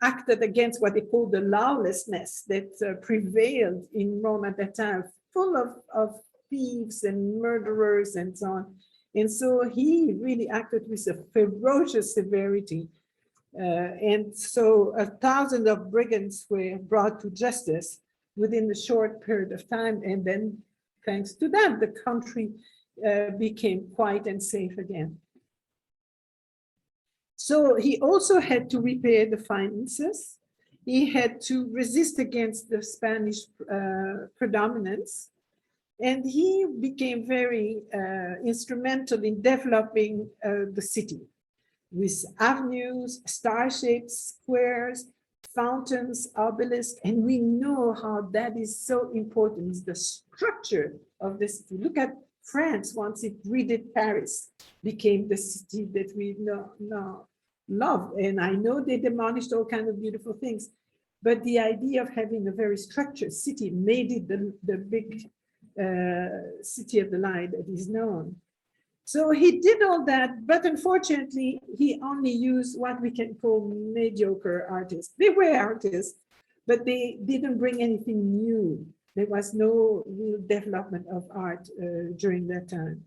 acted against what they called the lawlessness that prevailed in Rome at that time, full of thieves and murderers and so on. And so he really acted with a ferocious severity. And so 1,000 of brigands were brought to justice within a short period of time. And then, thanks to that, the country became quiet and safe again. So he also had to repair the finances. He had to resist against the Spanish predominance. And he became very instrumental in developing the city with avenues, star-shaped squares, fountains, obelisks. And we know how that is so important, is the structure of the city. Look at France, once it redid Paris, became the city that we now love. And I know they demolished all kinds of beautiful things, but the idea of having a very structured city made it the big city of the light that is known. So he did all that, but unfortunately, he only used what we can call mediocre artists. They were artists, but they didn't bring anything new. There was no real development of art during that time.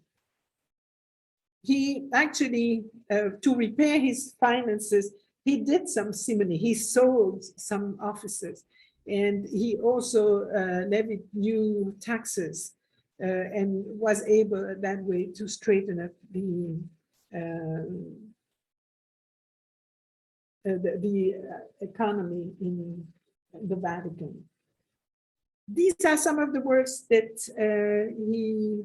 He actually, to repair his finances, he did some simony. He sold some offices, and he also levied new taxes and was able that way to straighten up the economy in the Vatican. These are some of the works that he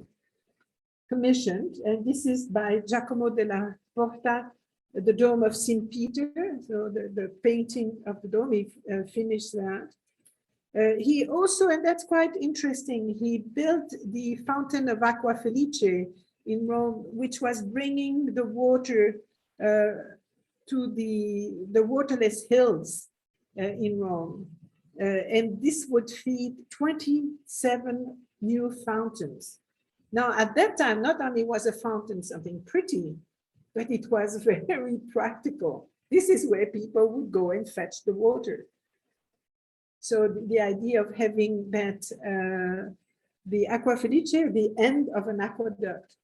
commissioned, and this is by Giacomo della Porta the dome of St. Peter, so the painting of the dome, he finished that. He also, and that's quite interesting, he built the fountain of Aqua Felice in Rome, which was bringing the water to the waterless hills in Rome. And this would feed 27 new fountains. Now, at that time, not only was a fountain something pretty, but it was very practical. This is where people would go and fetch the water. So the idea of having that, the Aqua Felice, the end of an aqueduct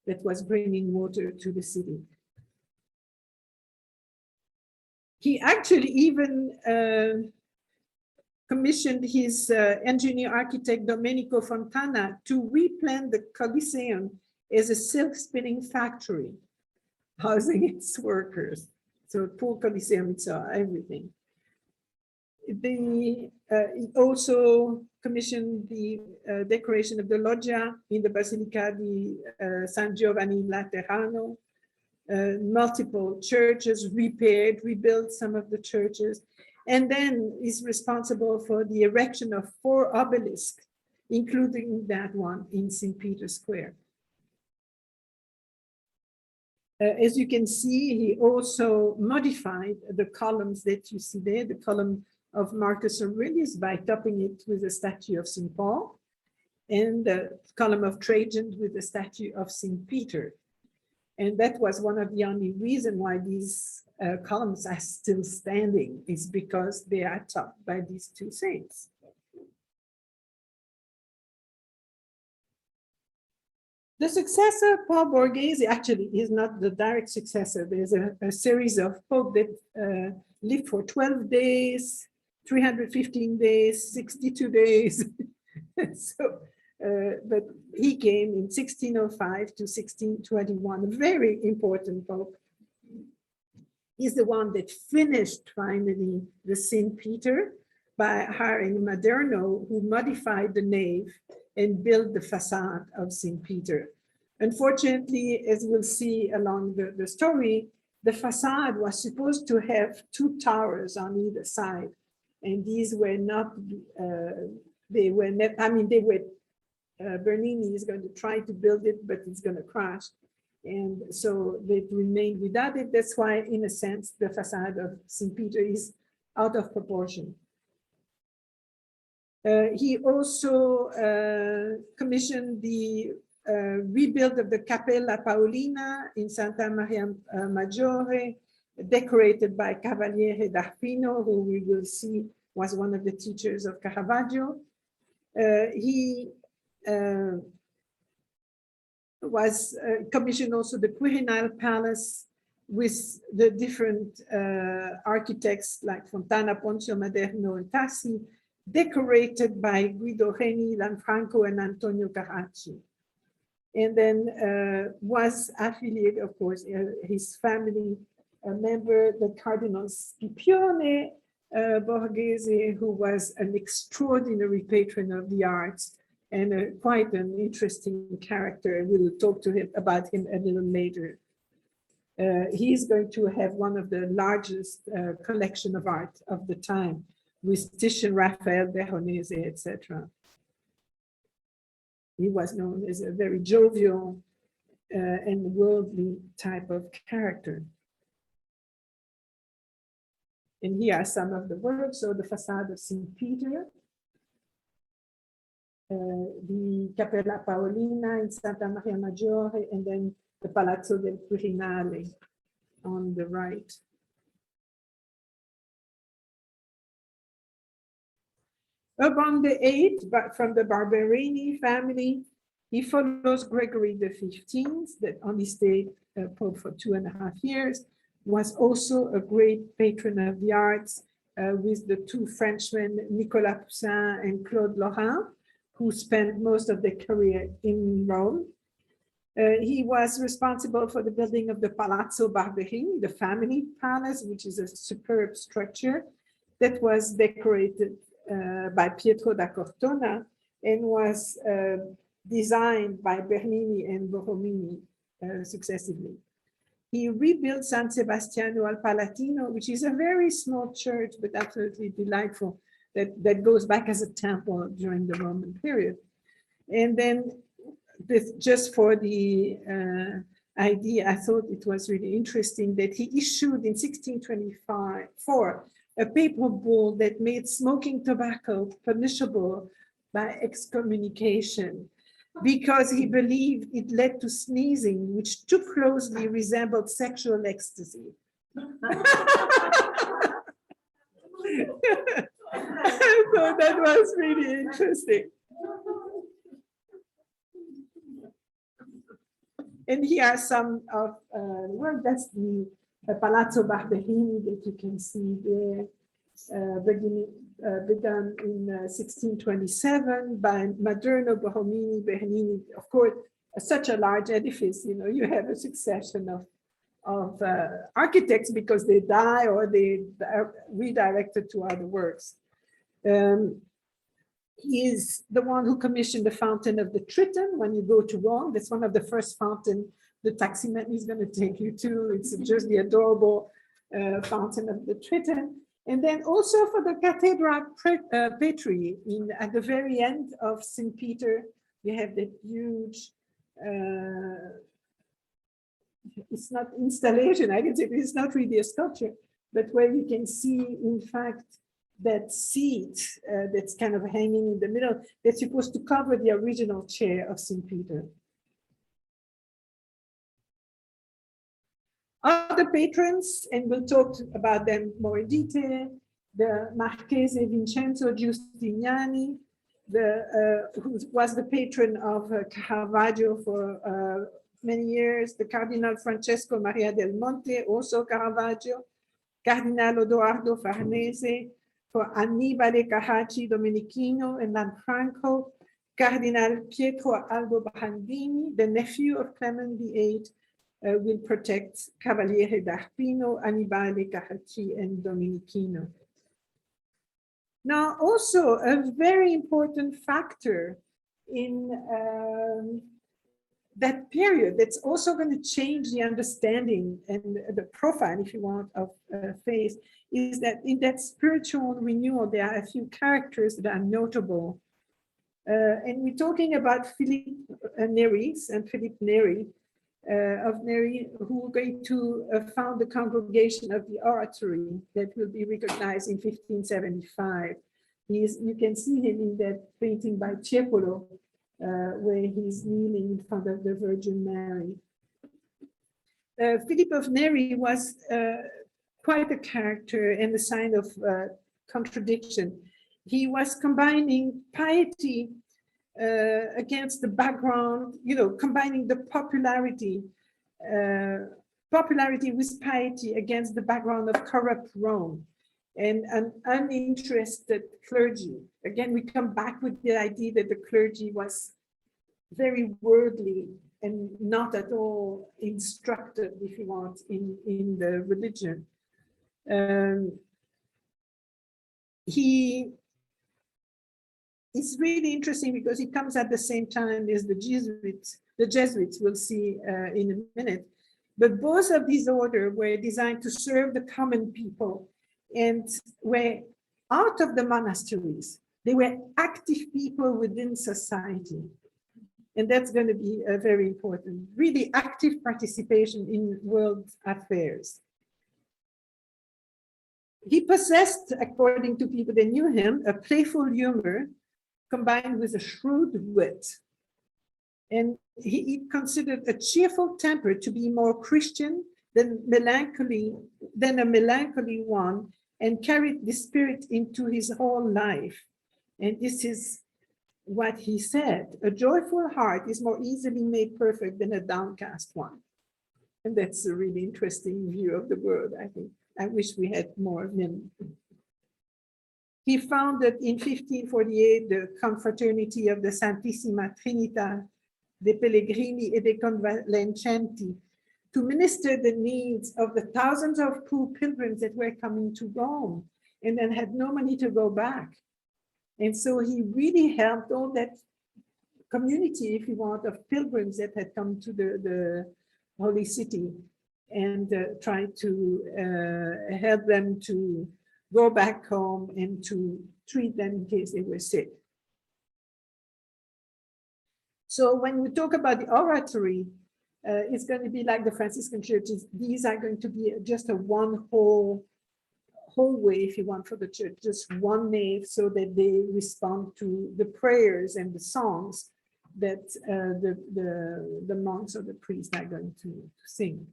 that was bringing water to the city. He actually even commissioned his engineer architect Domenico Fontana to replan the Colosseum as a silk spinning factory, housing its workers. So poor Colosseum, it saw everything. He also commissioned the decoration of the loggia in the Basilica di San Giovanni Laterano, multiple churches, repaired, rebuilt some of the churches, and then is responsible for the erection of 4 obelisks, including that one in St. Peter's Square. As you can see, he also modified the columns that you see there, the column of Marcus Aurelius by topping it with a statue of St. Paul, and the column of Trajan with the statue of St. Peter. And that was one of the only reasons why these columns are still standing, is because they are topped by these 2 saints. The successor, Paul Borghese, actually is not the direct successor. There's a series of popes that lived for 12 days, 315 days, 62 days. So, but he came in 1605 to 1621, a very important pope. He's the one that finished finally the St. Peter by hiring Maderno, who modified the nave and built the facade of St. Peter. Unfortunately, as we'll see along the story, the facade was supposed to have 2 towers on either side. And these were not, they were not, I mean, they were, Bernini is going to try to build it, but it's going to crash. And so they remained without it. That's why, in a sense, the facade of St. Peter is out of proportion. He also commissioned the rebuild of the Cappella Paolina in Santa Maria Maggiore, decorated by Cavaliere d'Arpino, who we will see was one of the teachers of Caravaggio. He was commissioned also the Quirinal Palace with the different architects like Fontana, Ponzio Maderno, and Tassi, decorated by Guido Reni, Lanfranco, and Antonio Carracci. And then was affiliated, of course, his family member, the Cardinal Scipione Borghese, who was an extraordinary patron of the arts and quite an interesting character. We'll talk to him about him a little later. He's going to have one of the largest collection of art of the time, with Titian, Raphael, Veronese, etc. He was known as a very jovial and worldly type of character. And here are some of the works. So the facade of St. Peter, the Cappella Paolina in Santa Maria Maggiore, and then the Palazzo del Quirinale on the right. Urban VIII, but from the Barberini family, he follows Gregory XV, that only stayed Pope for 2.5 years, was also a great patron of the arts, with the 2 Frenchmen, Nicolas Poussin and Claude Lorrain, who spent most of their career in Rome. He was responsible for the building of the Palazzo Barberini, the family palace, which is a superb structure that was decorated by Pietro da Cortona and was designed by Bernini and Borromini successively. He rebuilt San Sebastiano al Palatino, which is a very small church, but absolutely delightful, that goes back as a temple during the Roman period. And then this, just for the idea, I thought it was really interesting that he issued in 1624 a papal bull that made smoking tobacco punishable by excommunication, because he believed it led to sneezing, which too closely resembled sexual ecstasy. So that was really interesting. And here are some of, well, that's the Palazzo Barberini that you can see there, begun in 1627 by Maderno, Borromini, Bernini. Of course, such a large edifice, you know, you have a succession of architects because they die or they are redirected to other works. He is the one who commissioned the Fountain of the Triton. When you go to Rome, that's one of the first fountain the taximan is going to take you to. It's just the adorable Fountain of the Triton. And then also for the Cathedra Petri, at the very end of St. Peter, you have that huge, it's not installation, I can say, it's not really a sculpture, but where you can see, in fact, that seat that's kind of hanging in the middle, that's supposed to cover the original chair of St. Peter. Other patrons, and we'll talk about them more in detail, the Marchese Vincenzo Giustiniani, who was the patron of Caravaggio for many years, the Cardinal Francesco Maria del Monte, also Caravaggio, Cardinal Odoardo Farnese, for Annibale Carracci Domenichino and Lanfranco, Cardinal Pietro Aldo Brandini, the nephew of Clement VIII, will protect Cavaliere d'Arpino, Annibale Carracci, and Domenichino. Now, also a very important factor in that period that's also going to change the understanding and the profile, if you want, of faith, is that in that spiritual renewal, there are a few characters that are notable. And we're talking about Philippe Neris and Philippe Neri of Neri, who are going to found the Congregation of the Oratory that will be recognized in 1575. You can see him in that painting by Tiepolo, where he's kneeling in front of the Virgin Mary. Philip of Neri was quite a character and a sign of contradiction. He was combining piety against the background, you know, combining the popularity with piety against the background of corrupt Rome and an uninterested clergy. Again, we come back with the idea that the clergy was very worldly and not at all instructed, if you want, in the religion. It's really interesting because he comes at the same time as the Jesuits. The Jesuits, we'll see in a minute. But both of these orders were designed to serve the common people and were out of the monasteries. They were active people within society. And that's going to be very important, really active participation in world affairs. He possessed, according to people that knew him, a playful humor combined with a shrewd wit. And he considered a cheerful temper to be more Christian than a melancholy one, and carried the spirit into his whole life. And this is what he said: a joyful heart is more easily made perfect than a downcast one. And that's a really interesting view of the world, I think. I wish we had more of him. He founded in 1548 the Confraternity of the Santissima Trinità dei Pellegrini e dei Convalescenti to minister the needs of the thousands of poor pilgrims that were coming to Rome and then had no money to go back. And so he really helped all that community, if you want, of pilgrims that had come to the Holy City. and try to help them to go back home and to treat them in case they were sick. So when we talk about the oratory, it's going to be like the Franciscan churches. These are going to be just a one hallway, if you want, for the church, just one nave, so that they respond to the prayers and the songs that the monks or the priests are going to sing.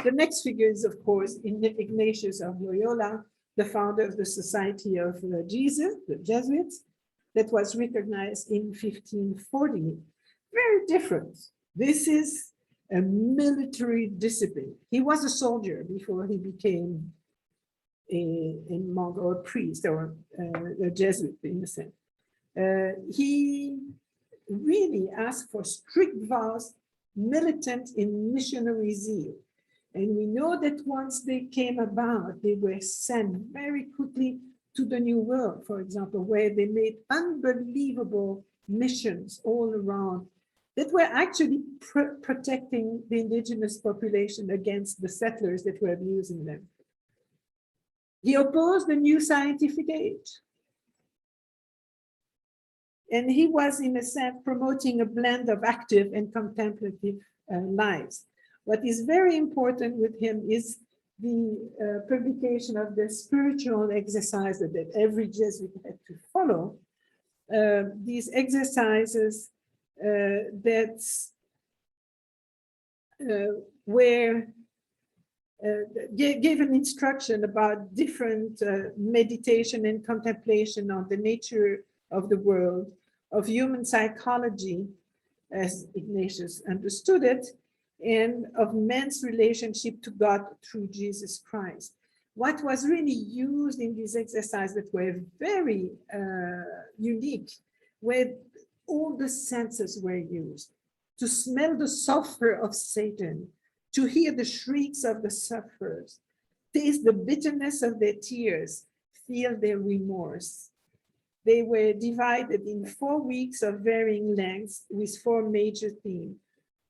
The next figure is, of course, Ignatius of Loyola, the founder of the Society of Jesus, the Jesuits, that was recognized in 1540. Very different. This is a military discipline. He was a soldier before he became a monk or a priest or a Jesuit in a sense. He really asked for strict vows, militant in missionary zeal. And we know that once they came about, they were sent very quickly to the New World, for example, where they made unbelievable missions all around that were actually protecting the indigenous population against the settlers that were abusing them. He opposed the new scientific age. And he was, in a sense, promoting a blend of active and contemplative lives. What is very important with him is the publication of the spiritual exercises that every Jesuit had to follow. These exercises that were gave an instruction about different meditation and contemplation on the nature of the world, of human psychology, as Ignatius understood it, and of man's relationship to God through Jesus Christ. What was really used in these exercises that were very unique, where all the senses were used, to smell the sulfur of Satan, to hear the shrieks of the sufferers, taste the bitterness of their tears, feel their remorse. They were divided in 4 weeks of varying lengths with 4 major themes: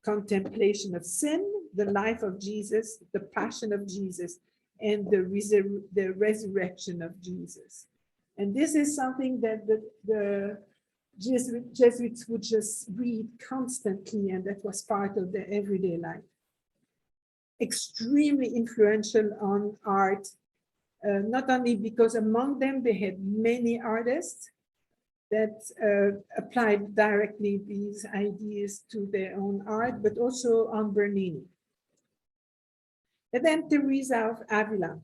contemplation of sin, the life of Jesus, the passion of Jesus, and the resurrection of Jesus. And this is something that the Jesuits would just read constantly, and that was part of their everyday life. Extremely influential on art, not only because among them they had many artists that applied directly these ideas to their own art, but also on Bernini. And then Teresa of Avila,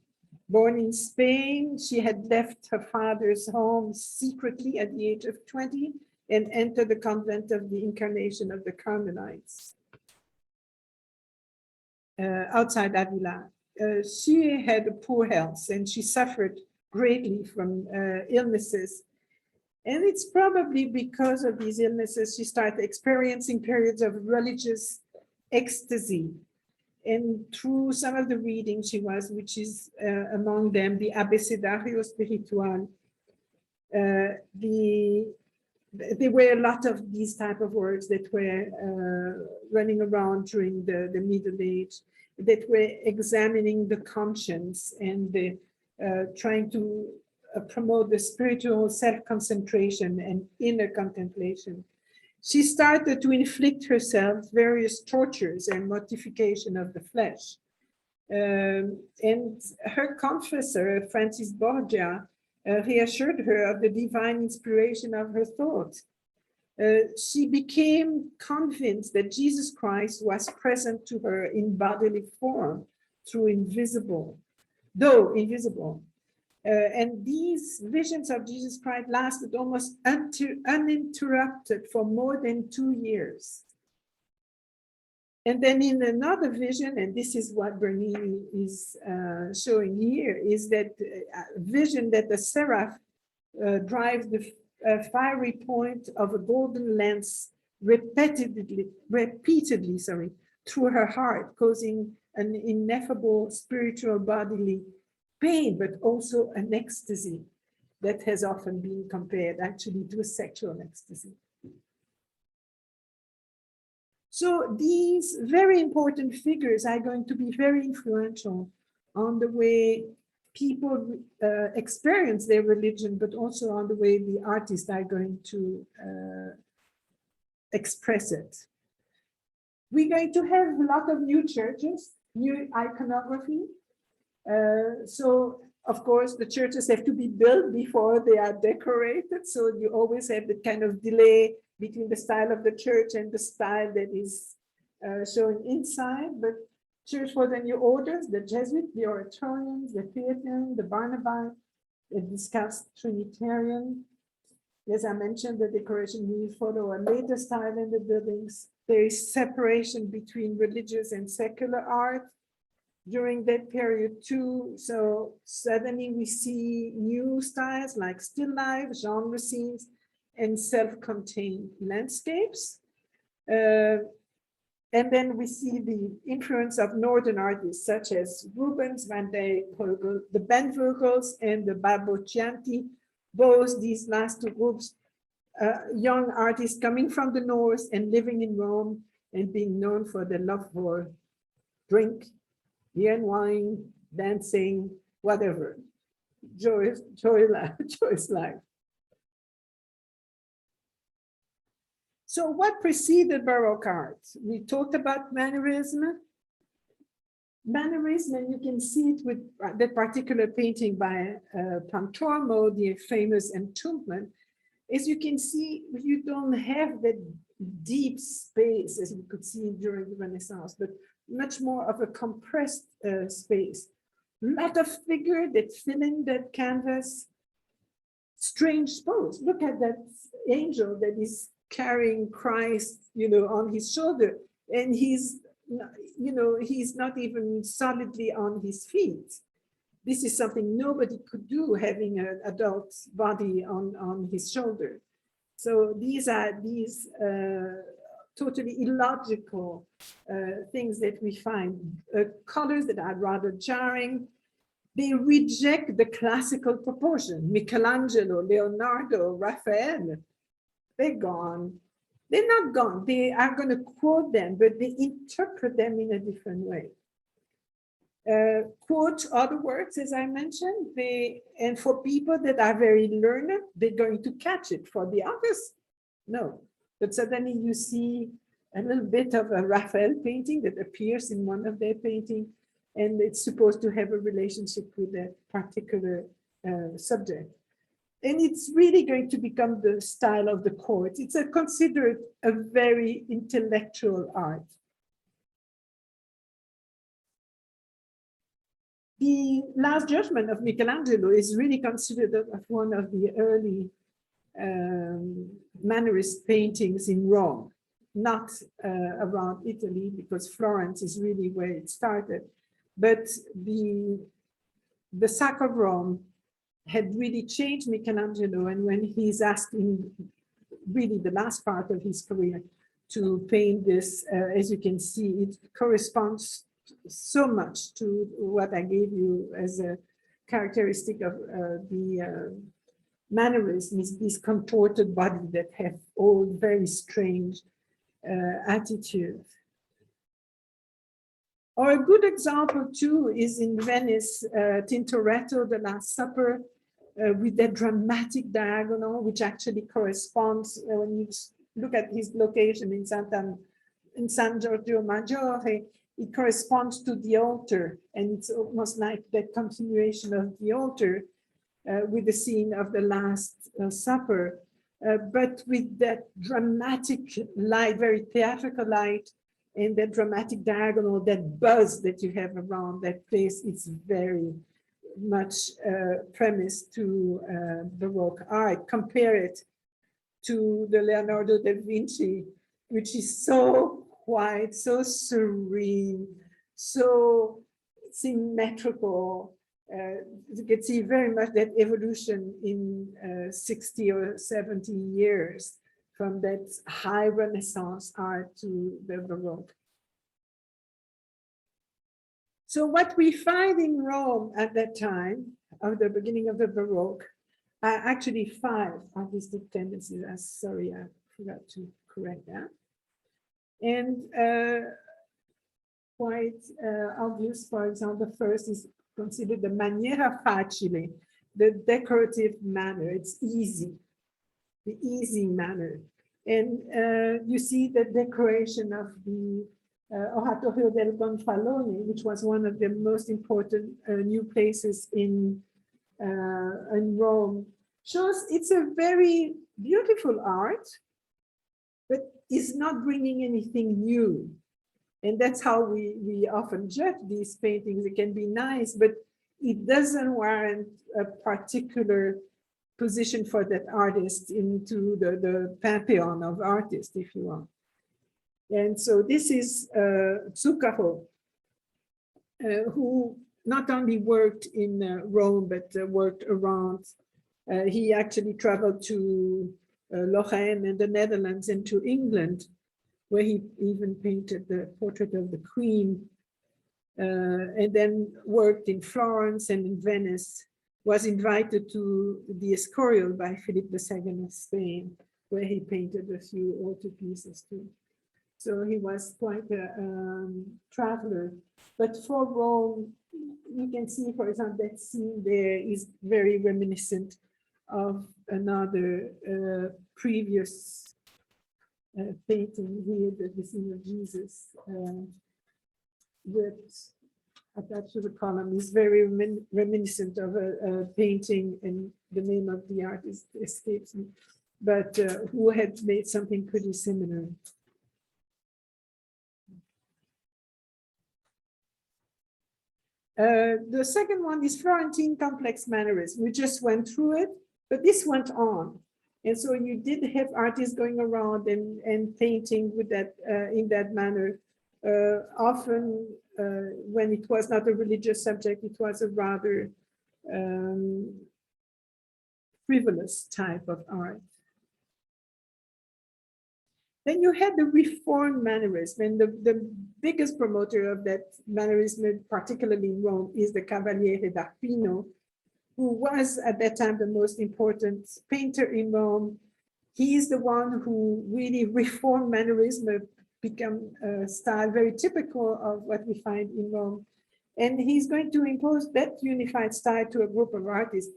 born in Spain, she had left her father's home secretly at the age of 20 and entered the convent of the Incarnation of the Carmelites outside Avila. She had a poor health and she suffered greatly from illnesses. And it's probably because of these illnesses she started experiencing periods of religious ecstasy. And through some of the readings she was, which is among them the Abecedario Spiritual, there were a lot of these type of works that were running around during the Middle Age, that were examining the conscience and trying to promote the spiritual self-concentration and inner contemplation. She started to inflict herself various tortures and mortification of the flesh. And her confessor, Francis Borgia, reassured her of the divine inspiration of her thought. She became convinced that Jesus Christ was present to her in bodily form, though invisible. And these visions of Jesus Christ lasted almost uninterrupted for more than 2 years. And then in another vision, and this is what Bernini is showing here, is that vision that the seraph drives the fiery point of a golden lance repeatedly through her heart, causing an ineffable spiritual bodily pain, but also an ecstasy that has often been compared actually to a sexual ecstasy. So these very important figures are going to be very influential on the way people experience their religion, but also on the way the artists are going to express it. We're going to have a lot of new churches, new iconography. So, of course, the churches have to be built before they are decorated. So you always have the kind of delay between the style of the church and the style that is shown inside. But church for the new orders, the Jesuit, the Oratorians, the Theatian, the Barnabite, the discussed Trinitarian. As I mentioned, the decoration will follow a later style in the buildings. There is separation between religious and secular art during that period too. So suddenly we see new styles like still life, genre scenes, and self-contained landscapes. And then we see the influence of Northern artists such as Rubens, Van Dyck, the Benvogels, and the Barboccianti. Both these last two groups, young artists coming from the north and living in Rome and being known for their love for drink, beer and wine, dancing, whatever. Joyous life. So what preceded Baroque art? We talked about Mannerism. Mannerism, and you can see it with that particular painting by Pontormo, the famous Entombment. As you can see, you don't have that deep space as we could see during the Renaissance, but much more of a compressed space. A lot of figure that fill in that canvas. Strange pose. Look at that angel that is carrying Christ, on his shoulder, and he's not even solidly on his feet. This is something nobody could do, having an adult body on his shoulder. So these are totally illogical things that we find. Colors that are rather jarring. They reject the classical proportion. Michelangelo, Leonardo, Raphael, they're gone. They're not gone. They are going to quote them, but they interpret them in a different way. Quote other works, as I mentioned, and for people that are very learned, they're going to catch it. For the others, no. But suddenly you see a little bit of a Raphael painting that appears in one of their paintings, and it's supposed to have a relationship with that particular subject. And it's really going to become the style of the court. It's considered a very intellectual art. The Last Judgment of Michelangelo is really considered one of the early Mannerist paintings in Rome, not around Italy, because Florence is really where it started. But the sack of Rome had really changed Michelangelo, and when he's asking really the last part of his career to paint this, as you can see, it corresponds so much to what I gave you as a characteristic of the Mannerism, is this contorted body that have all very strange attitudes. Or a good example too is in Venice, Tintoretto, The Last Supper, with that dramatic diagonal, which actually corresponds, when you look at his location in San Giorgio Maggiore, it corresponds to the altar, and it's almost like that continuation of the altar with the scene of the Last Supper, but with that dramatic light, very theatrical light, and that dramatic diagonal, that buzz that you have around that place. It's very much premise to Baroque art. Compare it to the Leonardo da Vinci, which is so quiet, so serene, so symmetrical. You can see very much that evolution in 60 or 70 years from that high Renaissance art to the Baroque. So what we find in Rome at that time, of the beginning of the Baroque, are actually 5 artistic tendencies. Sorry, I forgot to correct that. And quite obvious, for example, the first is considered the maniera facile, the decorative manner. It's easy, the easy manner. And you see the decoration of the Oratorio del Gonfalone, which was one of the most important new places in Rome, shows it's a very beautiful art, but it's not bringing anything new. And that's how we often judge these paintings. It can be nice, but it doesn't warrant a particular position for that artist into the pantheon of artists, if you want. And so this is Zucchero, who not only worked in Rome, but worked around. He actually traveled to Lorraine and the Netherlands and to England, where he even painted the portrait of the Queen, and then worked in Florence and in Venice, was invited to the Escorial by Philip II of Spain, where he painted a few altarpieces too. So he was quite a traveler. But for Rome, you can see, for example, that scene there is very reminiscent of another previous painting here, the scene of Jesus with attached to the column is very reminiscent of a painting, and the name of the artist escapes me, but who had made something pretty similar. The second one is Florentine complex mannerism. We just went through it, but this went on. And so you did have artists going around and painting with that in that manner. Often when it was not a religious subject, it was a rather frivolous type of art. Then you had the Reformed Mannerism, and the biggest promoter of that Mannerism, particularly in Rome, is the Cavaliere d'Arpino, who was at that time the most important painter in Rome. He is the one who really reformed Mannerism, become a style very typical of what we find in Rome. And he's going to impose that unified style to a group of artists.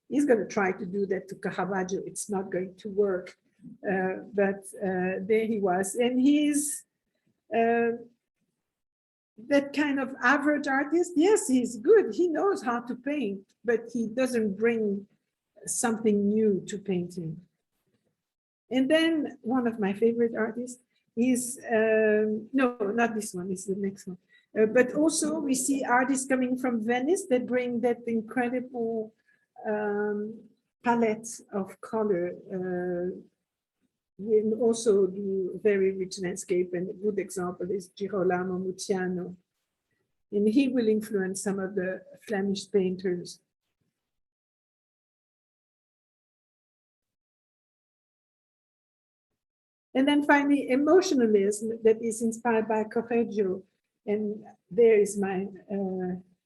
He's going to try to do that to Caravaggio. It's not going to work. But there he was. And he's that kind of average artist. Yes, he's good. He knows how to paint, but he doesn't bring something new to painting. And then one of my favorite artists is, no, not this one, it's the next one. But also we see artists coming from Venice that bring that incredible palette of color. We also do very rich landscape, and a good example is Girolamo Mucciano. And he will influence some of the Flemish painters. And then finally, emotionalism that is inspired by Correggio. And there is my,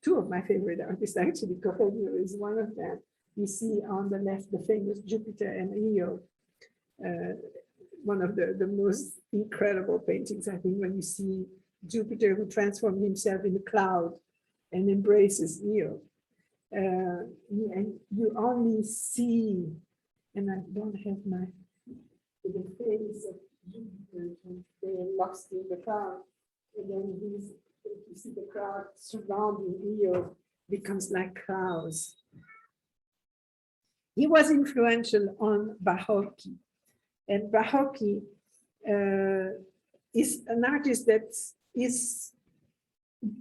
two of my favorite artists, actually. Correggio is one of them. You see on the left, the famous Jupiter and Io. One of the most incredible paintings, I think, when you see Jupiter who transformed himself in a cloud and embraces Io. And you only see, and I don't have my, the face of Jupiter, they're lost in the cloud. And then you see the crowd surrounding Io, becomes like clouds. He was influential on Barocque. And Barocque is an artist that is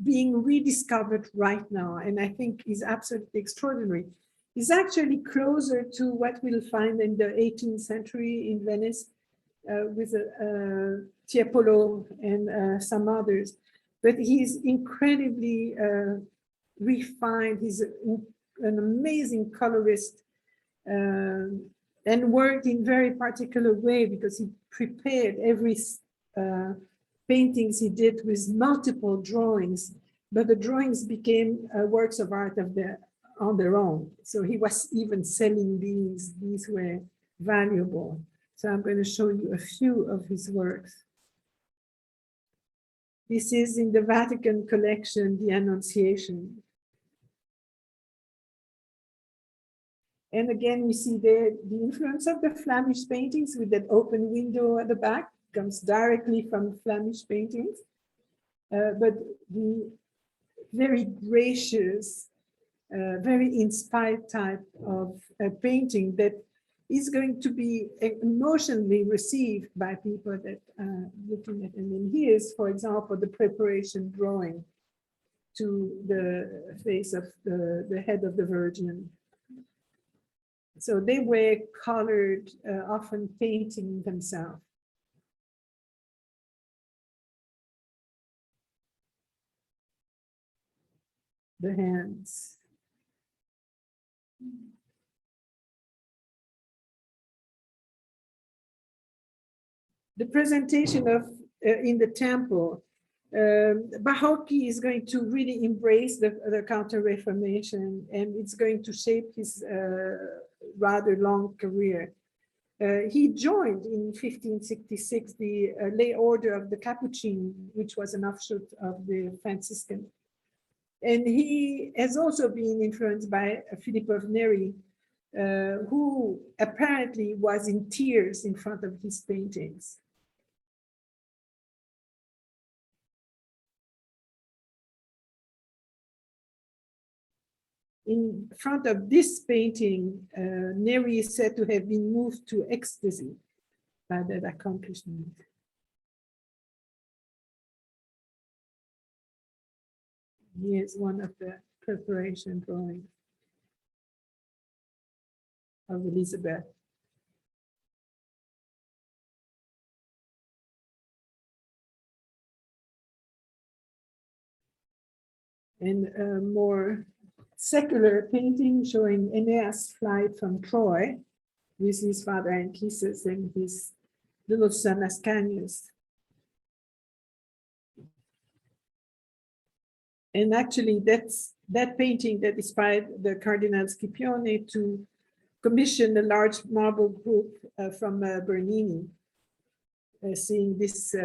being rediscovered right now, and I think is absolutely extraordinary. He's actually closer to what we'll find in the 18th century in Venice with Tiepolo and some others, but he's incredibly refined. He's an amazing colorist. And worked in very particular way because he prepared every paintings he did with multiple drawings, but the drawings became works of art on their own. So he was even selling these were valuable. So I'm going to show you a few of his works. This is in the Vatican collection, the Annunciation. And again, we see the influence of the Flemish paintings with that open window at the back, comes directly from Flemish paintings. But the very gracious, very inspired type of painting that is going to be emotionally received by people that are looking at it. And here is, for example, the preparation drawing to the face of the head of the Virgin. So they were colored, often painting themselves. The hands. The presentation of in the temple, Barocque is going to really embrace the Counter-Reformation, and it's going to shape his rather long career. He joined in 1566 the lay order of the Capuchin, which was an offshoot of the Franciscan. And he has also been influenced by Philip of Neri, who apparently was in tears in front of his paintings. In front of this painting, Neri is said to have been moved to ecstasy by that accomplishment. Here's one of the preparation drawings of Elizabeth. And a more secular painting showing Aeneas' flight from Troy with his father Anchises and his little son Ascanius. And actually, that's that painting that inspired the Cardinal Scipione to commission a large marble group from Bernini, seeing this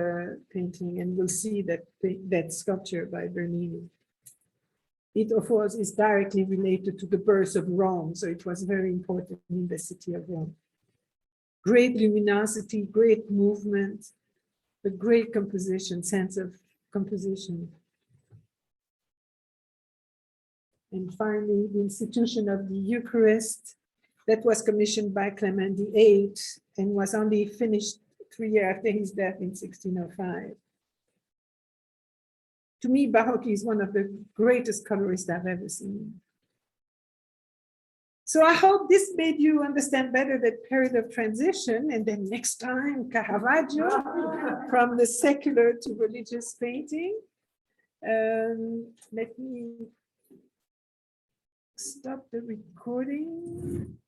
painting, and we'll see that sculpture by Bernini. It, of course, is directly related to the birth of Rome, so it was very important in the city of Rome. Great luminosity, great movement, a great composition, sense of composition. And finally, the institution of the Eucharist that was commissioned by Clement VIII and was only finished 3 years after his death in 1605. To me, Baroque is one of the greatest colorists I've ever seen. So I hope this made you understand better that period of transition, and then next time, Caravaggio, from the secular to religious painting. Let me stop the recording.